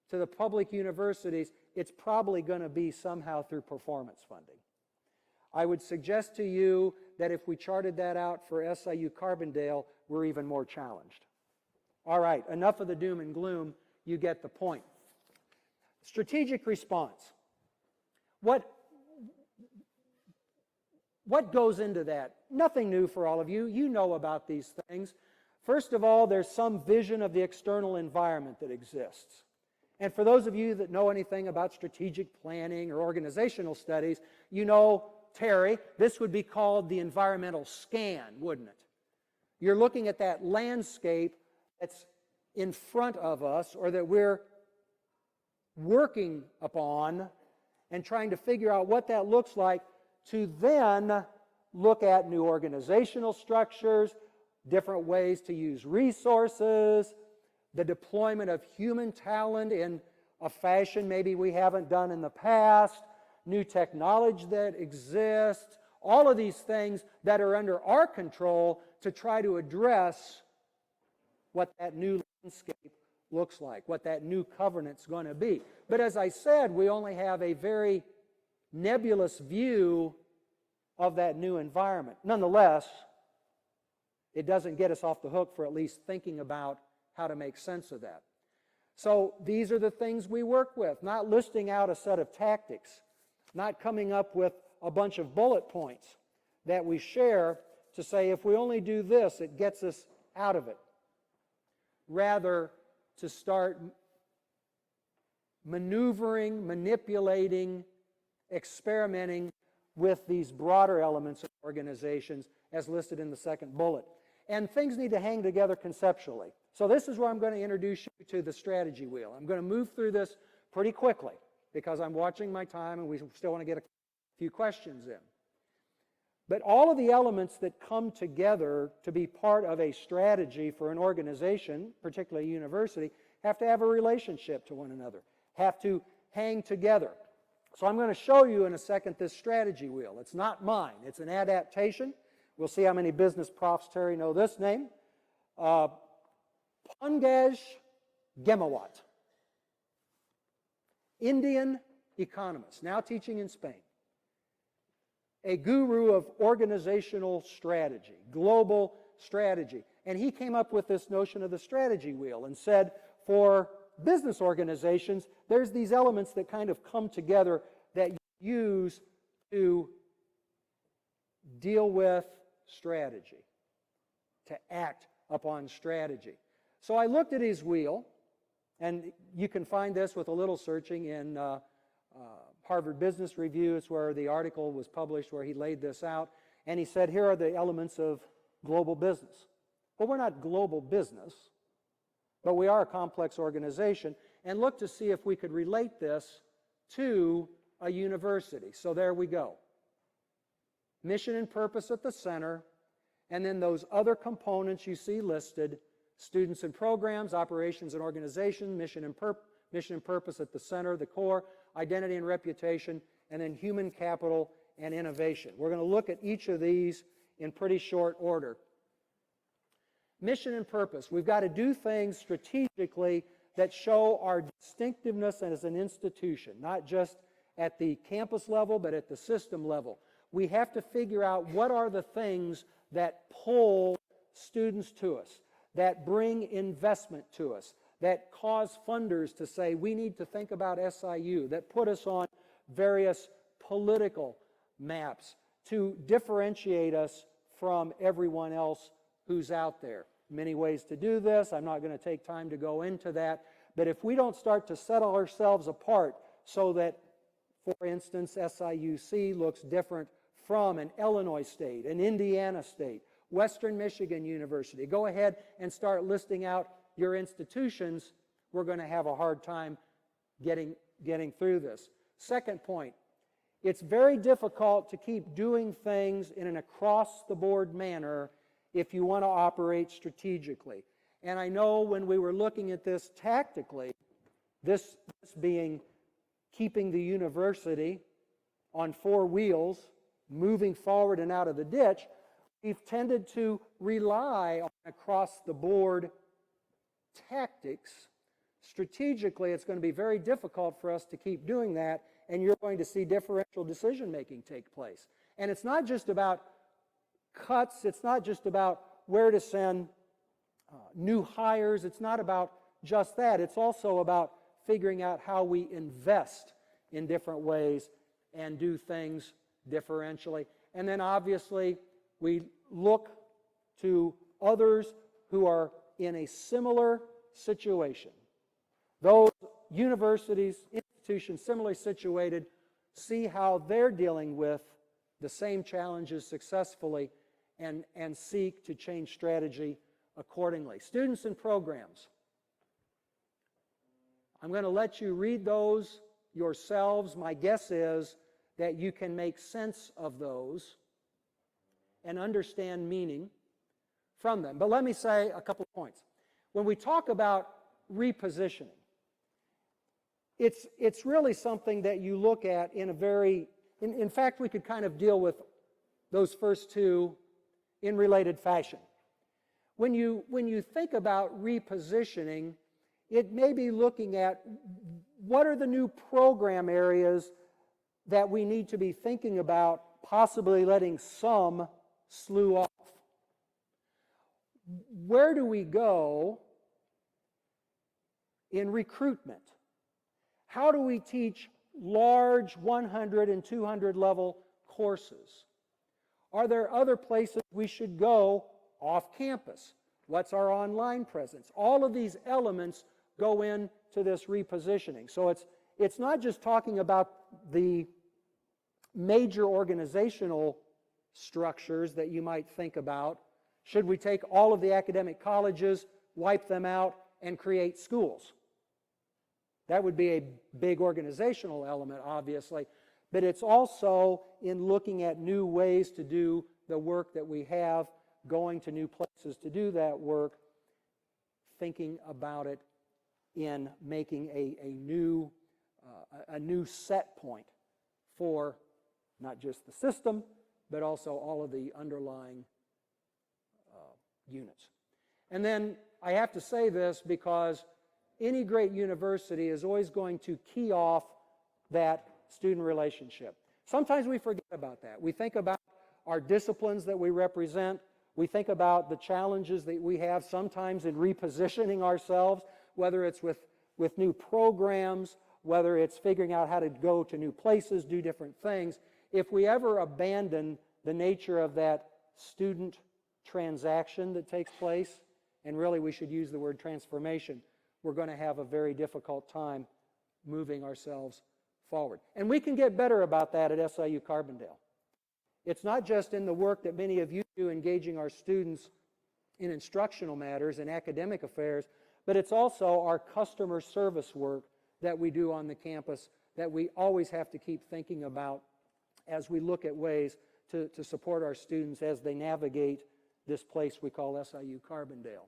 Speaker 3: to the public universities, it's probably going to be somehow through performance funding. I would suggest to you that if we charted that out for SIU Carbondale, we're even more challenged. All right, enough of the doom and gloom. You get the point. Strategic response. What goes into that? Nothing new for all of you. You know about these things. First of all, there's some vision of the external environment that exists. And for those of you that know anything about strategic planning or organizational studies, you know, Terry, this would be called the environmental scan, wouldn't it? You're looking at that landscape that's in front of us or that we're working upon and trying to figure out what that looks like to then look at new organizational structures, different ways to use resources, the deployment of human talent in a fashion maybe we haven't done in the past, new technology that exists, all of these things that are under our control to try to address what that new landscape looks like, what that new covenant's going to be. But as I said, we only have a very nebulous view of that new environment. Nonetheless, it doesn't get us off the hook for at least thinking about how to make sense of that. So these are the things we work with, not listing out a set of tactics, not coming up with a bunch of bullet points that we share to say if we only do this, it gets us out of it. Rather, to start maneuvering, manipulating, experimenting with these broader elements of organizations as listed in the second bullet. And things need to hang together conceptually. So this is where I'm going to introduce you to the strategy wheel. I'm going to move through this pretty quickly because I'm watching my time and we still want to get a few questions in. But all of the elements that come together to be part of a strategy for an organization, particularly a university, have to have a relationship to one another, have to hang together. So I'm going to show you in a second this strategy wheel. It's not mine. It's an adaptation. We'll see how many business profs, Terry, know this name. Pangaj Gemawat, Indian economist, now teaching in Spain. A guru of organizational strategy, global strategy. And he came up with this notion of the strategy wheel and said, for business organizations, there's these elements that kind of come together that you use to deal with strategy, to act upon strategy. So I looked at his wheel, and you can find this with a little searching in Harvard Business Review. It's where the article was published where he laid this out. And he said, here are the elements of global business. Well, we're not global business, but we are a complex organization. And look to see if we could relate this to a university. So there we go. Mission and purpose at the center, and then those other components you see listed: students and programs, operations and organization, mission and purpose at the center, the core, identity and reputation, and then human capital and innovation. We're going to look at each of these in pretty short order. Mission and purpose. We've got to do things strategically that show our distinctiveness as an institution, not just at the campus level, but at the system level. We have to figure out what are the things that pull students to us, that bring investment to us, that cause funders to say, we need to think about SIU, that put us on various political maps to differentiate us from everyone else who's out there. Many ways to do this. I'm not going to take time to go into that. But if we don't start to set ourselves apart so that, for instance, SIUC looks different from an Illinois state, an Indiana state, Western Michigan University, go ahead and start listing out your institutions, we're going to have a hard time getting through this. Second point, it's very difficult to keep doing things in an across-the-board manner if you want to operate strategically. And I know when we were looking at this tactically, this being keeping the university on four wheels, moving forward and out of the ditch, we've tended to rely on across-the-board tactics. Strategically, it's going to be very difficult for us to keep doing that, and you're going to see differential decision-making take place. And it's not just about cuts, it's not just about where to send new hires, it's not about just that, it's also about figuring out how we invest in different ways and do things differentially. And then obviously we look to others who are in a similar situation. Those universities, institutions similarly situated, see how they're dealing with the same challenges successfully and seek to change strategy accordingly. Students and programs. I'm going to let you read those yourselves. My guess is that you can make sense of those and understand meaning from them. But let me say a couple of points. When we talk about repositioning, it's really something that you look at in a very, in fact, we could kind of deal with those first two in related fashion. When you think about repositioning, it may be looking at what are the new program areas that we need to be thinking about, possibly letting some slew off. Where do we go in recruitment? How do we teach large 100 and 200 level courses? Are there other places we should go off campus? What's our online presence? All of these elements go into this repositioning. So it's not just talking about the major organizational structures that you might think about. Should we take all of the academic colleges, wipe them out, and create schools? That would be a big organizational element, obviously. But it's also in looking at new ways to do the work that we have, going to new places to do that work, thinking about it in making a new set point for not just the system, but also all of the underlying units. And then I have to say this because any great university is always going to key off that student relationship. Sometimes we forget about that. We think about our disciplines that we represent. We think about the challenges that we have sometimes in repositioning ourselves, whether it's with new programs, whether it's figuring out how to go to new places, do different things. If we ever abandon the nature of that student transaction that takes place, and really we should use the word transformation, we're going to have a very difficult time moving ourselves forward. And we can get better about that at SIU Carbondale. It's not just in the work that many of you do engaging our students in instructional matters and academic affairs, but it's also our customer service work that we do on the campus that we always have to keep thinking about as we look at ways to support our students as they navigate this place we call SIU Carbondale.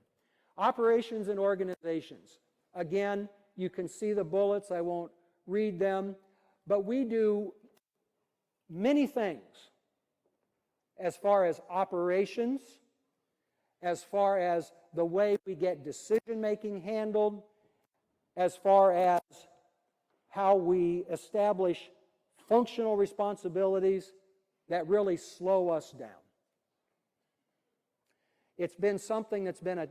Speaker 3: Operations and organizations. Again, you can see the bullets. I won't read them. But we do many things as far as operations, as far as the way we get decision-making handled, as far as how we establish functional responsibilities that really slow us down. It's been something that's been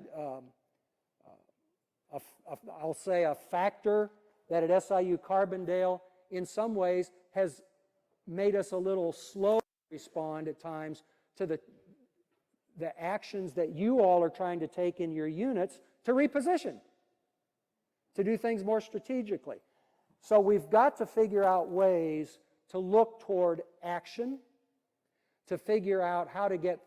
Speaker 3: I'll say a factor that at SIU Carbondale in some ways has made us a little slow to respond at times to the actions that you all are trying to take in your units to reposition, to do things more strategically. So we've got to figure out ways to look toward action, to figure out how to get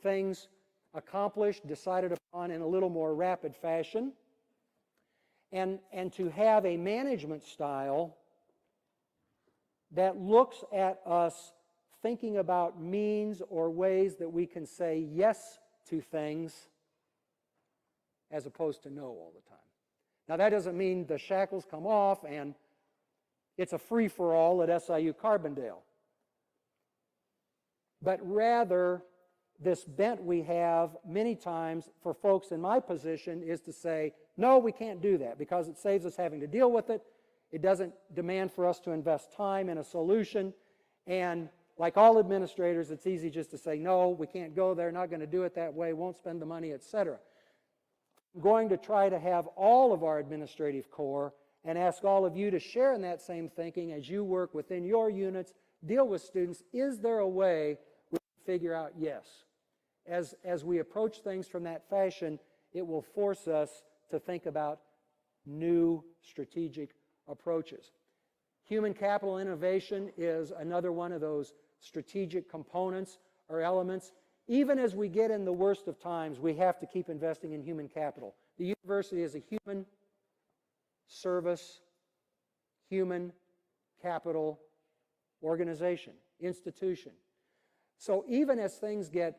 Speaker 3: things accomplished, decided upon in a little more rapid fashion, and to have a management style that looks at us thinking about means or ways that we can say yes to things as opposed to no all the time. Now that doesn't mean the shackles come off and it's a free-for-all at SIU Carbondale. But rather, this bent we have many times for folks in my position is to say, no, we can't do that because it saves us having to deal with it. It doesn't demand for us to invest time in a solution. And like all administrators, it's easy just to say, no, we can't go there, not going to do it that way, won't spend the money, etc. I'm going to try to have all of our administrative corps and ask all of you to share in that same thinking as you work within your units, deal with students. Is there a way we can figure out yes? As we approach things from that fashion, it will force us to think about new strategic approaches. Human capital innovation is another one of those strategic components or elements. Even as we get in the worst of times, we have to keep investing in human capital. The university is a human service, human capital organization, institution. So even as things get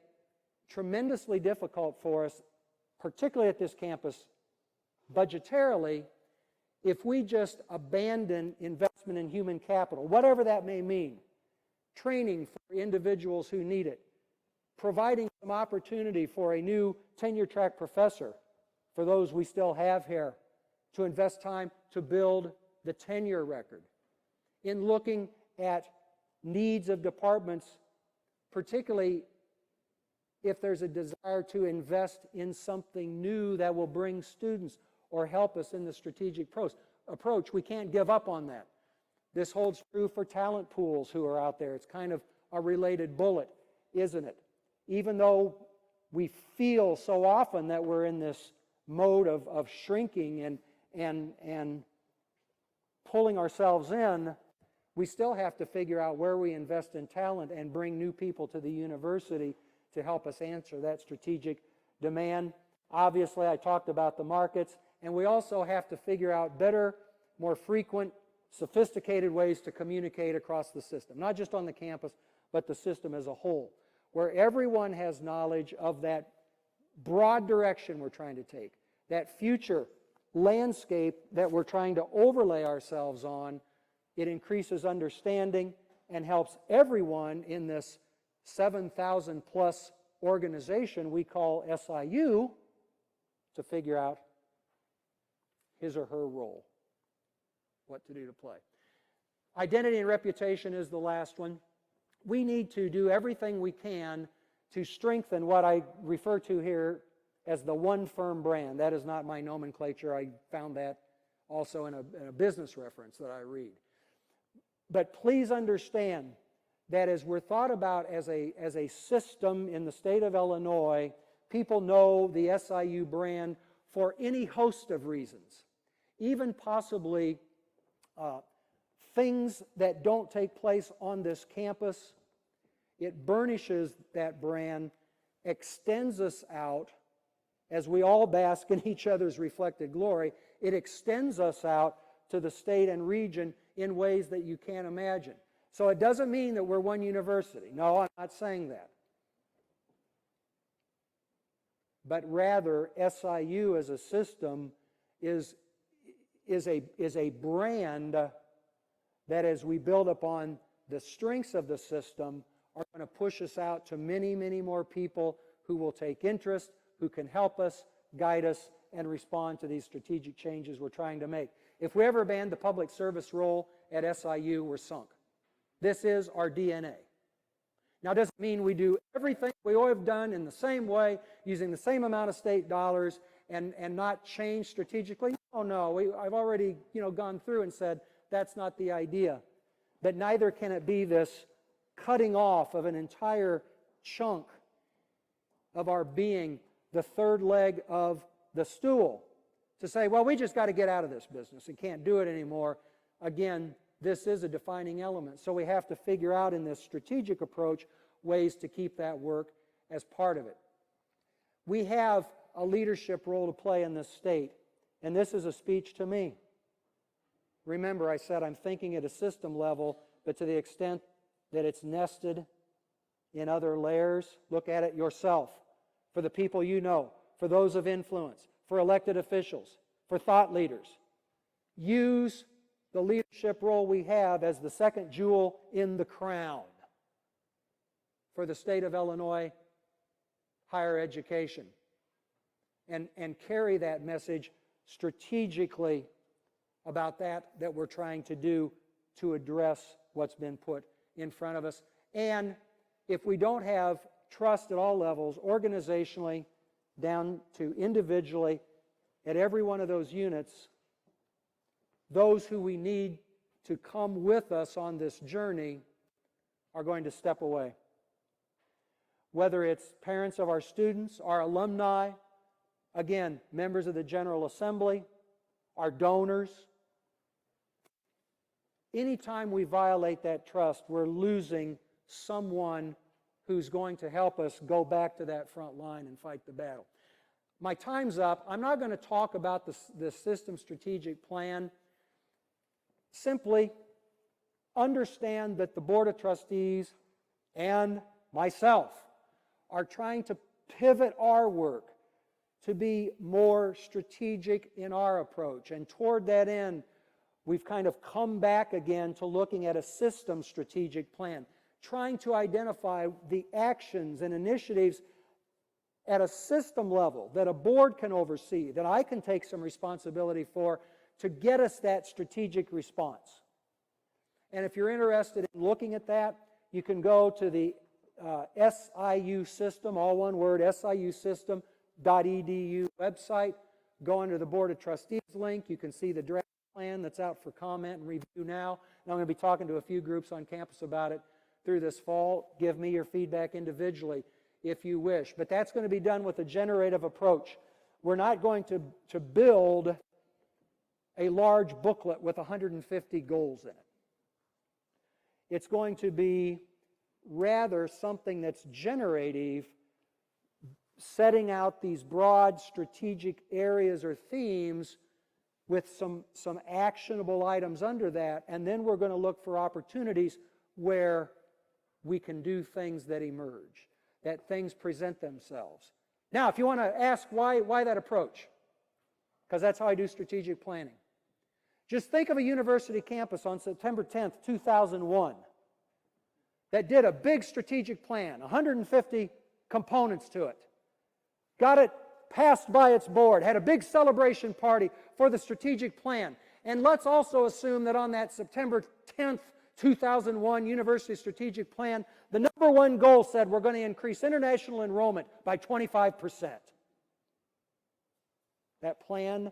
Speaker 3: tremendously difficult for us, particularly at this campus, budgetarily, if we just abandon investment in human capital, whatever that may mean, training for individuals who need it, providing some opportunity for a new tenure-track professor for those we still have here, to invest time to build the tenure record, in looking at needs of departments, particularly if there's a desire to invest in something new that will bring students or help us in the strategic approach. We can't give up on that. This holds true for talent pools who are out there. It's kind of a related bullet, isn't it? Even though we feel so often that we're in this mode of shrinking and pulling ourselves in, we still have to figure out where we invest in talent and bring new people to the university to help us answer that strategic demand. Obviously, I talked about the markets, and we also have to figure out better, more frequent, sophisticated ways to communicate across the system, not just on the campus, but the system as a whole, where everyone has knowledge of that broad direction we're trying to take, that future landscape that we're trying to overlay ourselves on. It increases understanding and helps everyone in this 7,000 plus organization we call SIU to figure out his or her role, what to do to play. Identity and reputation is the last one. We need to do everything we can to strengthen what I refer to here as the one firm brand. That is not my nomenclature. I found that also in a business reference that I read. But please understand that as we're thought about as a system in the state of Illinois, people know the SIU brand for any host of reasons, even possibly things that don't take place on this campus. It burnishes that brand, extends us out as we all bask in each other's reflected glory. It extends us out to the state and region in ways that you can't imagine. So it doesn't mean that we're one university. No, I'm not saying that. But rather, SIU as a system is a brand that, as we build upon the strengths of the system, are going to push us out to many, many more people who will take interest, who can help us, guide us, and respond to these strategic changes we're trying to make. If we ever abandon the public service role at SIU, we're sunk. This is our DNA. Now, it doesn't mean we do everything we always have done in the same way, using the same amount of state dollars, and not change strategically. Oh no, I've already gone through and said that's not the idea. But neither can it be this cutting off of an entire chunk of our being, the third leg of the stool, to say, well, we just got to get out of this business and can't do it anymore. Again, this is a defining element. So we have to figure out in this strategic approach ways to keep that work as part of it. We have a leadership role to play in this state, and this is a speech to me. Remember, I said I'm thinking at a system level, but to the extent that it's nested in other layers, look at it yourself, for the people you know, for those of influence, for elected officials, for thought leaders. Use the leadership role we have as the second jewel in the crown for the state of Illinois higher education, and carry that message strategically about that we're trying to do to address what's been put in front of us. And if we don't have trust at all levels, organizationally, down to individually, at every one of those units, those who we need to come with us on this journey are going to step away. Whether it's parents of our students, our alumni, again, members of the General Assembly, our donors. Anytime we violate that trust, we're losing someone who's going to help us go back to that front line and fight the battle. My time's up. I'm not going to talk about the system strategic plan. Simply understand that the Board of Trustees and myself are trying to pivot our work to be more strategic in our approach. And toward that end, we've kind of come back again to looking at a system strategic plan, trying to identify the actions and initiatives at a system level that a board can oversee, that I can take some responsibility for, to get us that strategic response. And if you're interested in looking at that, you can go to the SIU system, all one word, siusystem.edu website. Go under the Board of Trustees link. You can see the draft plan that's out for comment and review now. And I'm going to be talking to a few groups on campus about it through this fall. Give me your feedback individually if you wish. But that's going to be done with a generative approach. We're not going to build a large booklet with 150 goals in it. It's going to be rather something that's generative, setting out these broad strategic areas or themes with some actionable items under that, and then we're going to look for opportunities where we can do things that emerge, that things present themselves. Now, if you want to ask why that approach, because that's how I do strategic planning. Just think of a university campus on September 10th, 2001, that did a big strategic plan, 150 components to it, got it passed by its board, had a big celebration party for the strategic plan. And let's also assume that on that September 10th, 2001 University Strategic Plan, the number one goal said we're going to increase international enrollment by 25%. That plan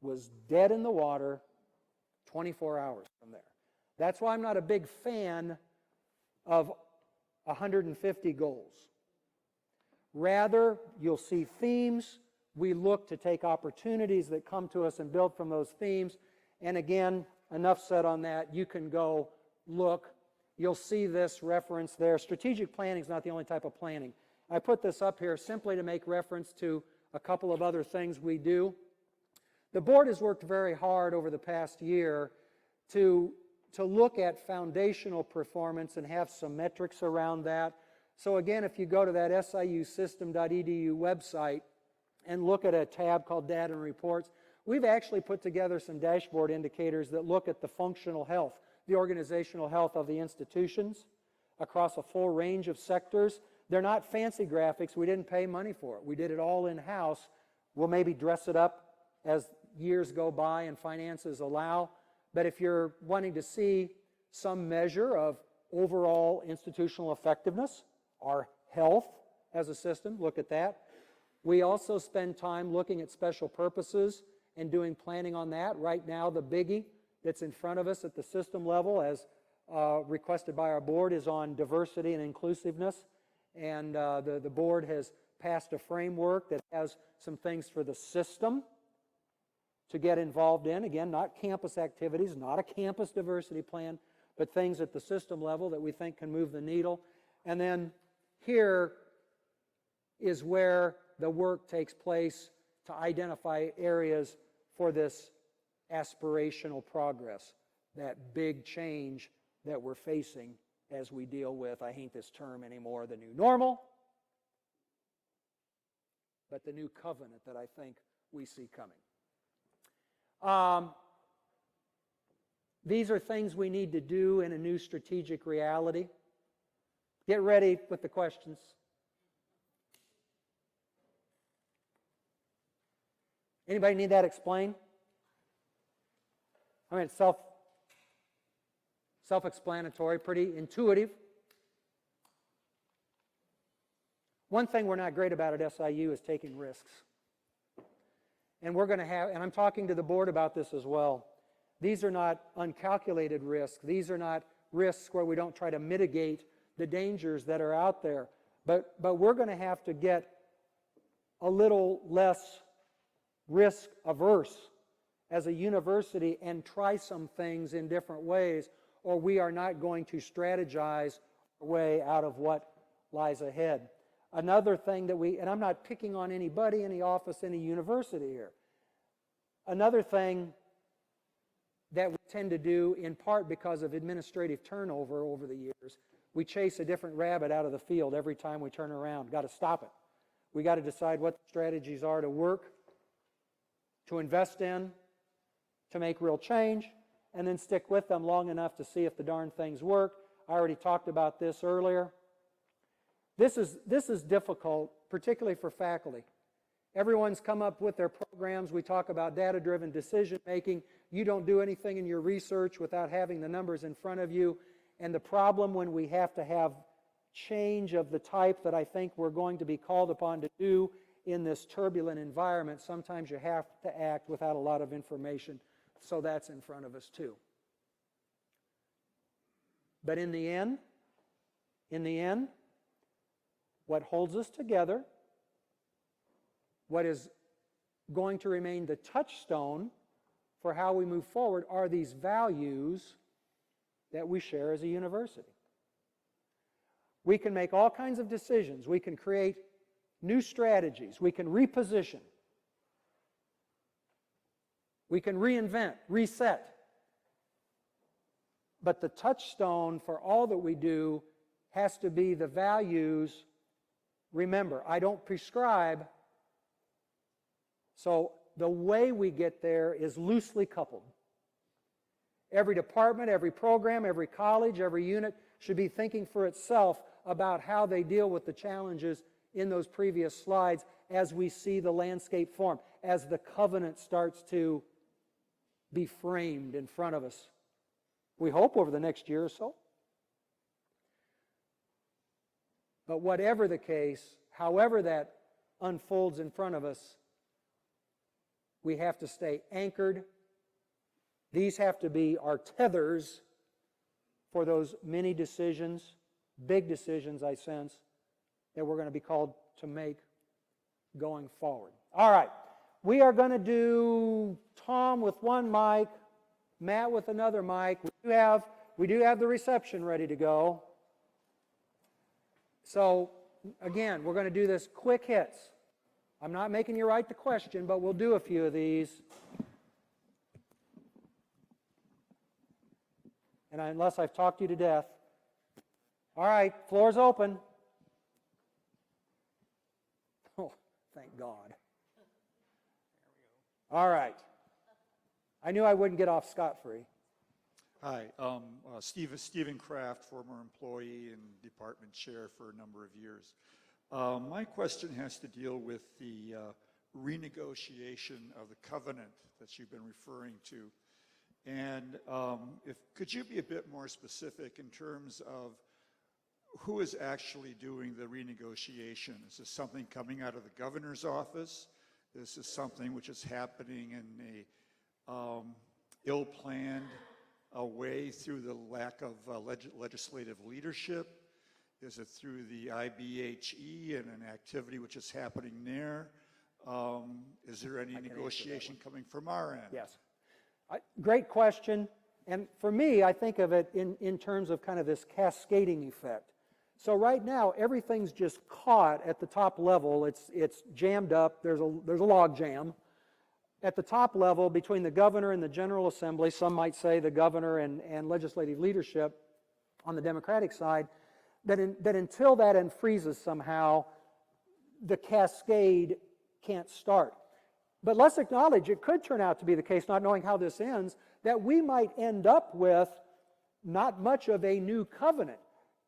Speaker 3: was dead in the water 24 hours from there. That's why I'm not a big fan of 150 goals. Rather, you'll see themes. We look to take opportunities that come to us and build from those themes. And again, enough said on that. You can go look. You'll see this reference there. Strategic planning is not the only type of planning. I put this up here simply to make reference to a couple of other things we do. The board has worked very hard over the past year to look at foundational performance and have some metrics around that. So again, if you go to that siusystem.edu website and look at a tab called Data and Reports, we've actually put together some dashboard indicators that look at the functional health, the organizational health of the institutions across a full range of sectors. They're not fancy graphics. We didn't pay money for it. We did it all in-house. We'll maybe dress it up as years go by and finances allow. But if you're wanting to see some measure of overall institutional effectiveness, our health as a system, look at that. We also spend time looking at special purposes and doing planning on that. Right now, the biggie that's in front of us at the system level, as requested by our board, is on diversity and inclusiveness. And the board has passed a framework that has some things for the system to get involved in. Again, not campus activities, not a campus diversity plan, but things at the system level that we think can move the needle. And then here is where the work takes place to identify areas for this aspirational progress, that big change that we're facing as we deal with, I hate this term anymore, the new normal, but the new covenant that I think we see coming. These are things we need to do in a new strategic reality. Get ready with the questions. Anybody need that explained? I mean, it's self-explanatory, pretty intuitive. One thing we're not great about at SIU is taking risks. And we're going to have, and I'm talking to the board about this as well, these are not uncalculated risks. These are not risks where we don't try to mitigate the dangers that are out there. But we're going to have to get a little less risk averse as a university and try some things in different ways, or we are not going to strategize our way out of what lies ahead. Another thing that and I'm not picking on anybody, any office, any university here. Another thing that we tend to do, in part because of administrative turnover over the years, we chase a different rabbit out of the field every time we turn around. Got to stop it. We got to decide what the strategies are to work, to invest in, to make real change, and then stick with them long enough to see if the darn things work. I already talked about this earlier. This is difficult, particularly for faculty. Everyone's come up with their programs. We talk about data-driven decision-making. You don't do anything in your research without having the numbers in front of you. And the problem when we have to have change of the type that I think we're going to be called upon to do in this turbulent environment, sometimes you have to act without a lot of information. So that's in front of us too. But in the end, what holds us together, what is going to remain the touchstone for how we move forward, are these values that we share as a university. We can make all kinds of decisions. We can create new strategies. We can reposition. We can reinvent, reset. But the touchstone for all that we do has to be the values. Remember, I don't prescribe, so the way we get there is loosely coupled. Every department, every program, every college, every unit should be thinking for itself about how they deal with the challenges in those previous slides as we see the landscape form, as the covenant starts to be framed in front of us. We hope over the next year or so. But whatever the case, however that unfolds in front of us, we have to stay anchored. These have to be our tethers for those many decisions, big decisions, I sense, that we're going to be called to make going forward. All right. We are going to do Tom with one mic, Matt with another mic. We do have the reception ready to go. So, again, we're going to do this quick hits. I'm not making you write the question, but we'll do a few of these. And unless I've talked you to death. All right, floor's open. Oh, thank God. All right. I knew I wouldn't get off scot-free.
Speaker 2: Hi, Stephen Kraft, former employee and department chair for a number of years. My question has to deal with the renegotiation of the covenant that you've been referring to. And could you be a bit more specific in terms of who is actually doing the renegotiation? Is this something coming out of the governor's office? Is this something which is happening in a ill-planned way through the lack of legislative leadership? Is it through the IBHE and an activity which is happening there? Is there any negotiation coming from our end?
Speaker 3: Yes. Great question. And for me, I think of it in terms of kind of this cascading effect. So right now, everything's just caught at the top level. It's jammed up. There's a log jam. At the top level, between the governor and the General Assembly, some might say the governor and legislative leadership on the Democratic side, that until that unfreezes somehow, the cascade can't start. But let's acknowledge it could turn out to be the case, not knowing how this ends, that we might end up with not much of a new covenant.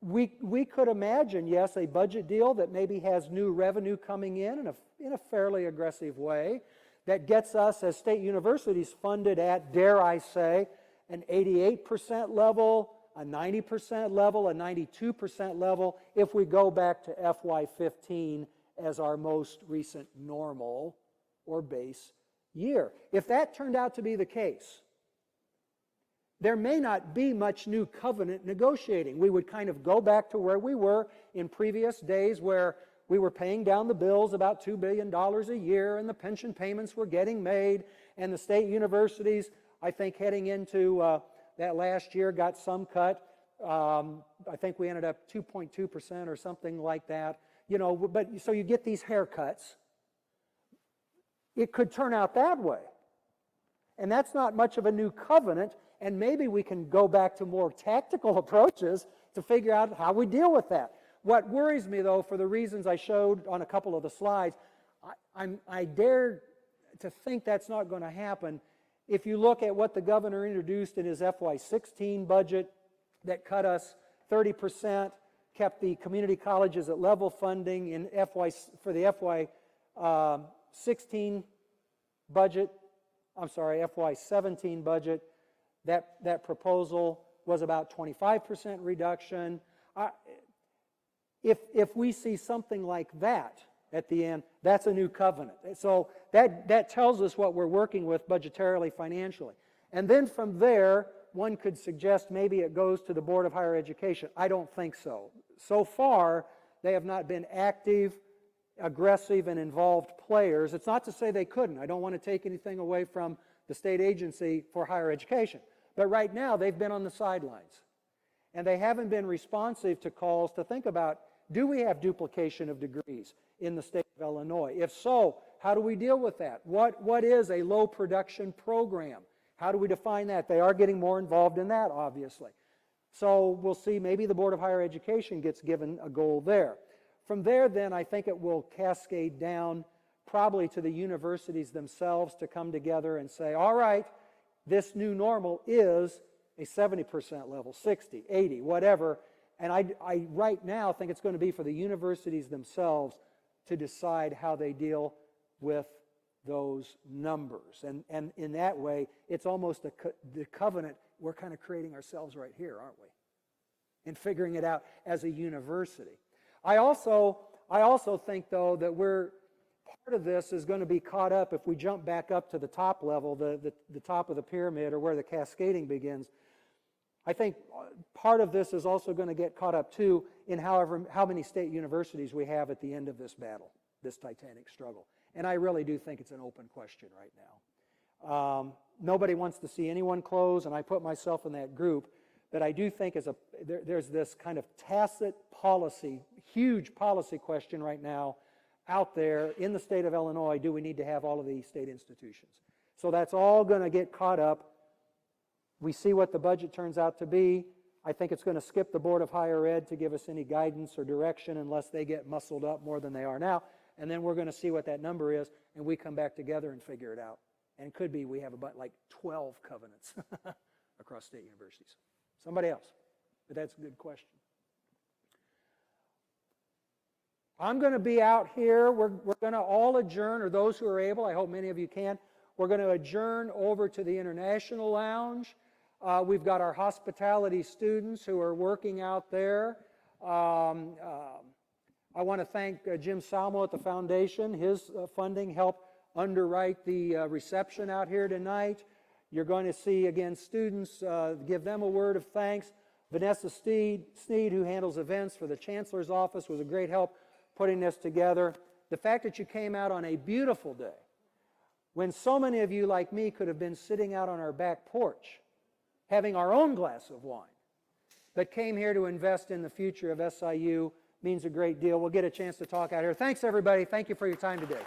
Speaker 3: We could imagine, yes, a budget deal that maybe has new revenue coming in a fairly aggressive way, that gets us as state universities funded at, dare I say, an 88% level, a 90% level, a 92% level, if we go back to FY15 as our most recent normal or base year. If that turned out to be the case, there may not be much new covenant negotiating. We would kind of go back to where we were in previous days, where we were paying down the bills about $2 billion a year, and the pension payments were getting made, and the state universities, I think heading into that last year, got some cut. I think we ended up 2.2% or something like that. But so you get these haircuts. It could turn out that way. And that's not much of a new covenant, and maybe we can go back to more tactical approaches to figure out how we deal with that. What worries me, though, for the reasons I showed on a couple of the slides, I dare to think that's not going to happen. If you look at what the governor introduced in his FY16 budget that cut us 30%, kept the community colleges at level funding for the FY17 budget, that proposal was about 25% reduction. If we see something like that at the end, that's a new covenant. So that tells us what we're working with budgetarily, financially. And then from there, one could suggest maybe it goes to the Board of Higher Education. I don't think so. So far, they have not been active, aggressive, and involved players. It's not to say they couldn't. I don't want to take anything away from the state agency for higher education. But right now, they've been on the sidelines. And they haven't been responsive to calls to think about, do we have duplication of degrees in the state of Illinois? If so, how do we deal with that? What is a low production program? How do we define that? They are getting more involved in that, obviously. So we'll see, maybe the Board of Higher Education gets given a goal there. From there, then, I think it will cascade down probably to the universities themselves to come together and say, all right, this new normal is a 70% level, 60, 80, whatever. And I right now think it's going to be for the universities themselves to decide how they deal with those numbers. And in that way, it's almost the covenant we're kind of creating ourselves right here, aren't we? And figuring it out as a university. I also think, though, that part of this is going to be caught up if we jump back up to the top level, the top of the pyramid, or where the cascading begins. I think part of this is also going to get caught up, too, in how many state universities we have at the end of this battle, this titanic struggle. And I really do think it's an open question right now. Nobody wants to see anyone close, and I put myself in that group. But I do think there's this kind of tacit policy, huge policy question right now out there in the state of Illinois do we need to have all of these state institutions. So that's all going to get caught up. We see what the budget turns out to be. I think it's going to skip the Board of Higher Ed to give us any guidance or direction unless they get muscled up more than they are now. And then we're going to see what that number is, and we come back together and figure it out. And it could be we have about like 12 covenants across state universities. Somebody else. But that's a good question. I'm going to be out here. We're going to all adjourn, or those who are able, I hope many of you can. We're going to adjourn over to the International Lounge. We've got our hospitality students who are working out there. I want to thank Jim Salmo at the foundation. His funding helped underwrite the reception out here tonight. You're going to see, again, students, give them a word of thanks. Vanessa Sneed, who handles events for the Chancellor's office, was a great help putting this together. The fact that you came out on a beautiful day, when so many of you, like me, could have been sitting out on our back porch, having our own glass of wine, but came here to invest in the future of SIU, means a great deal. We'll get a chance to talk out here. Thanks, everybody. Thank you for your time today.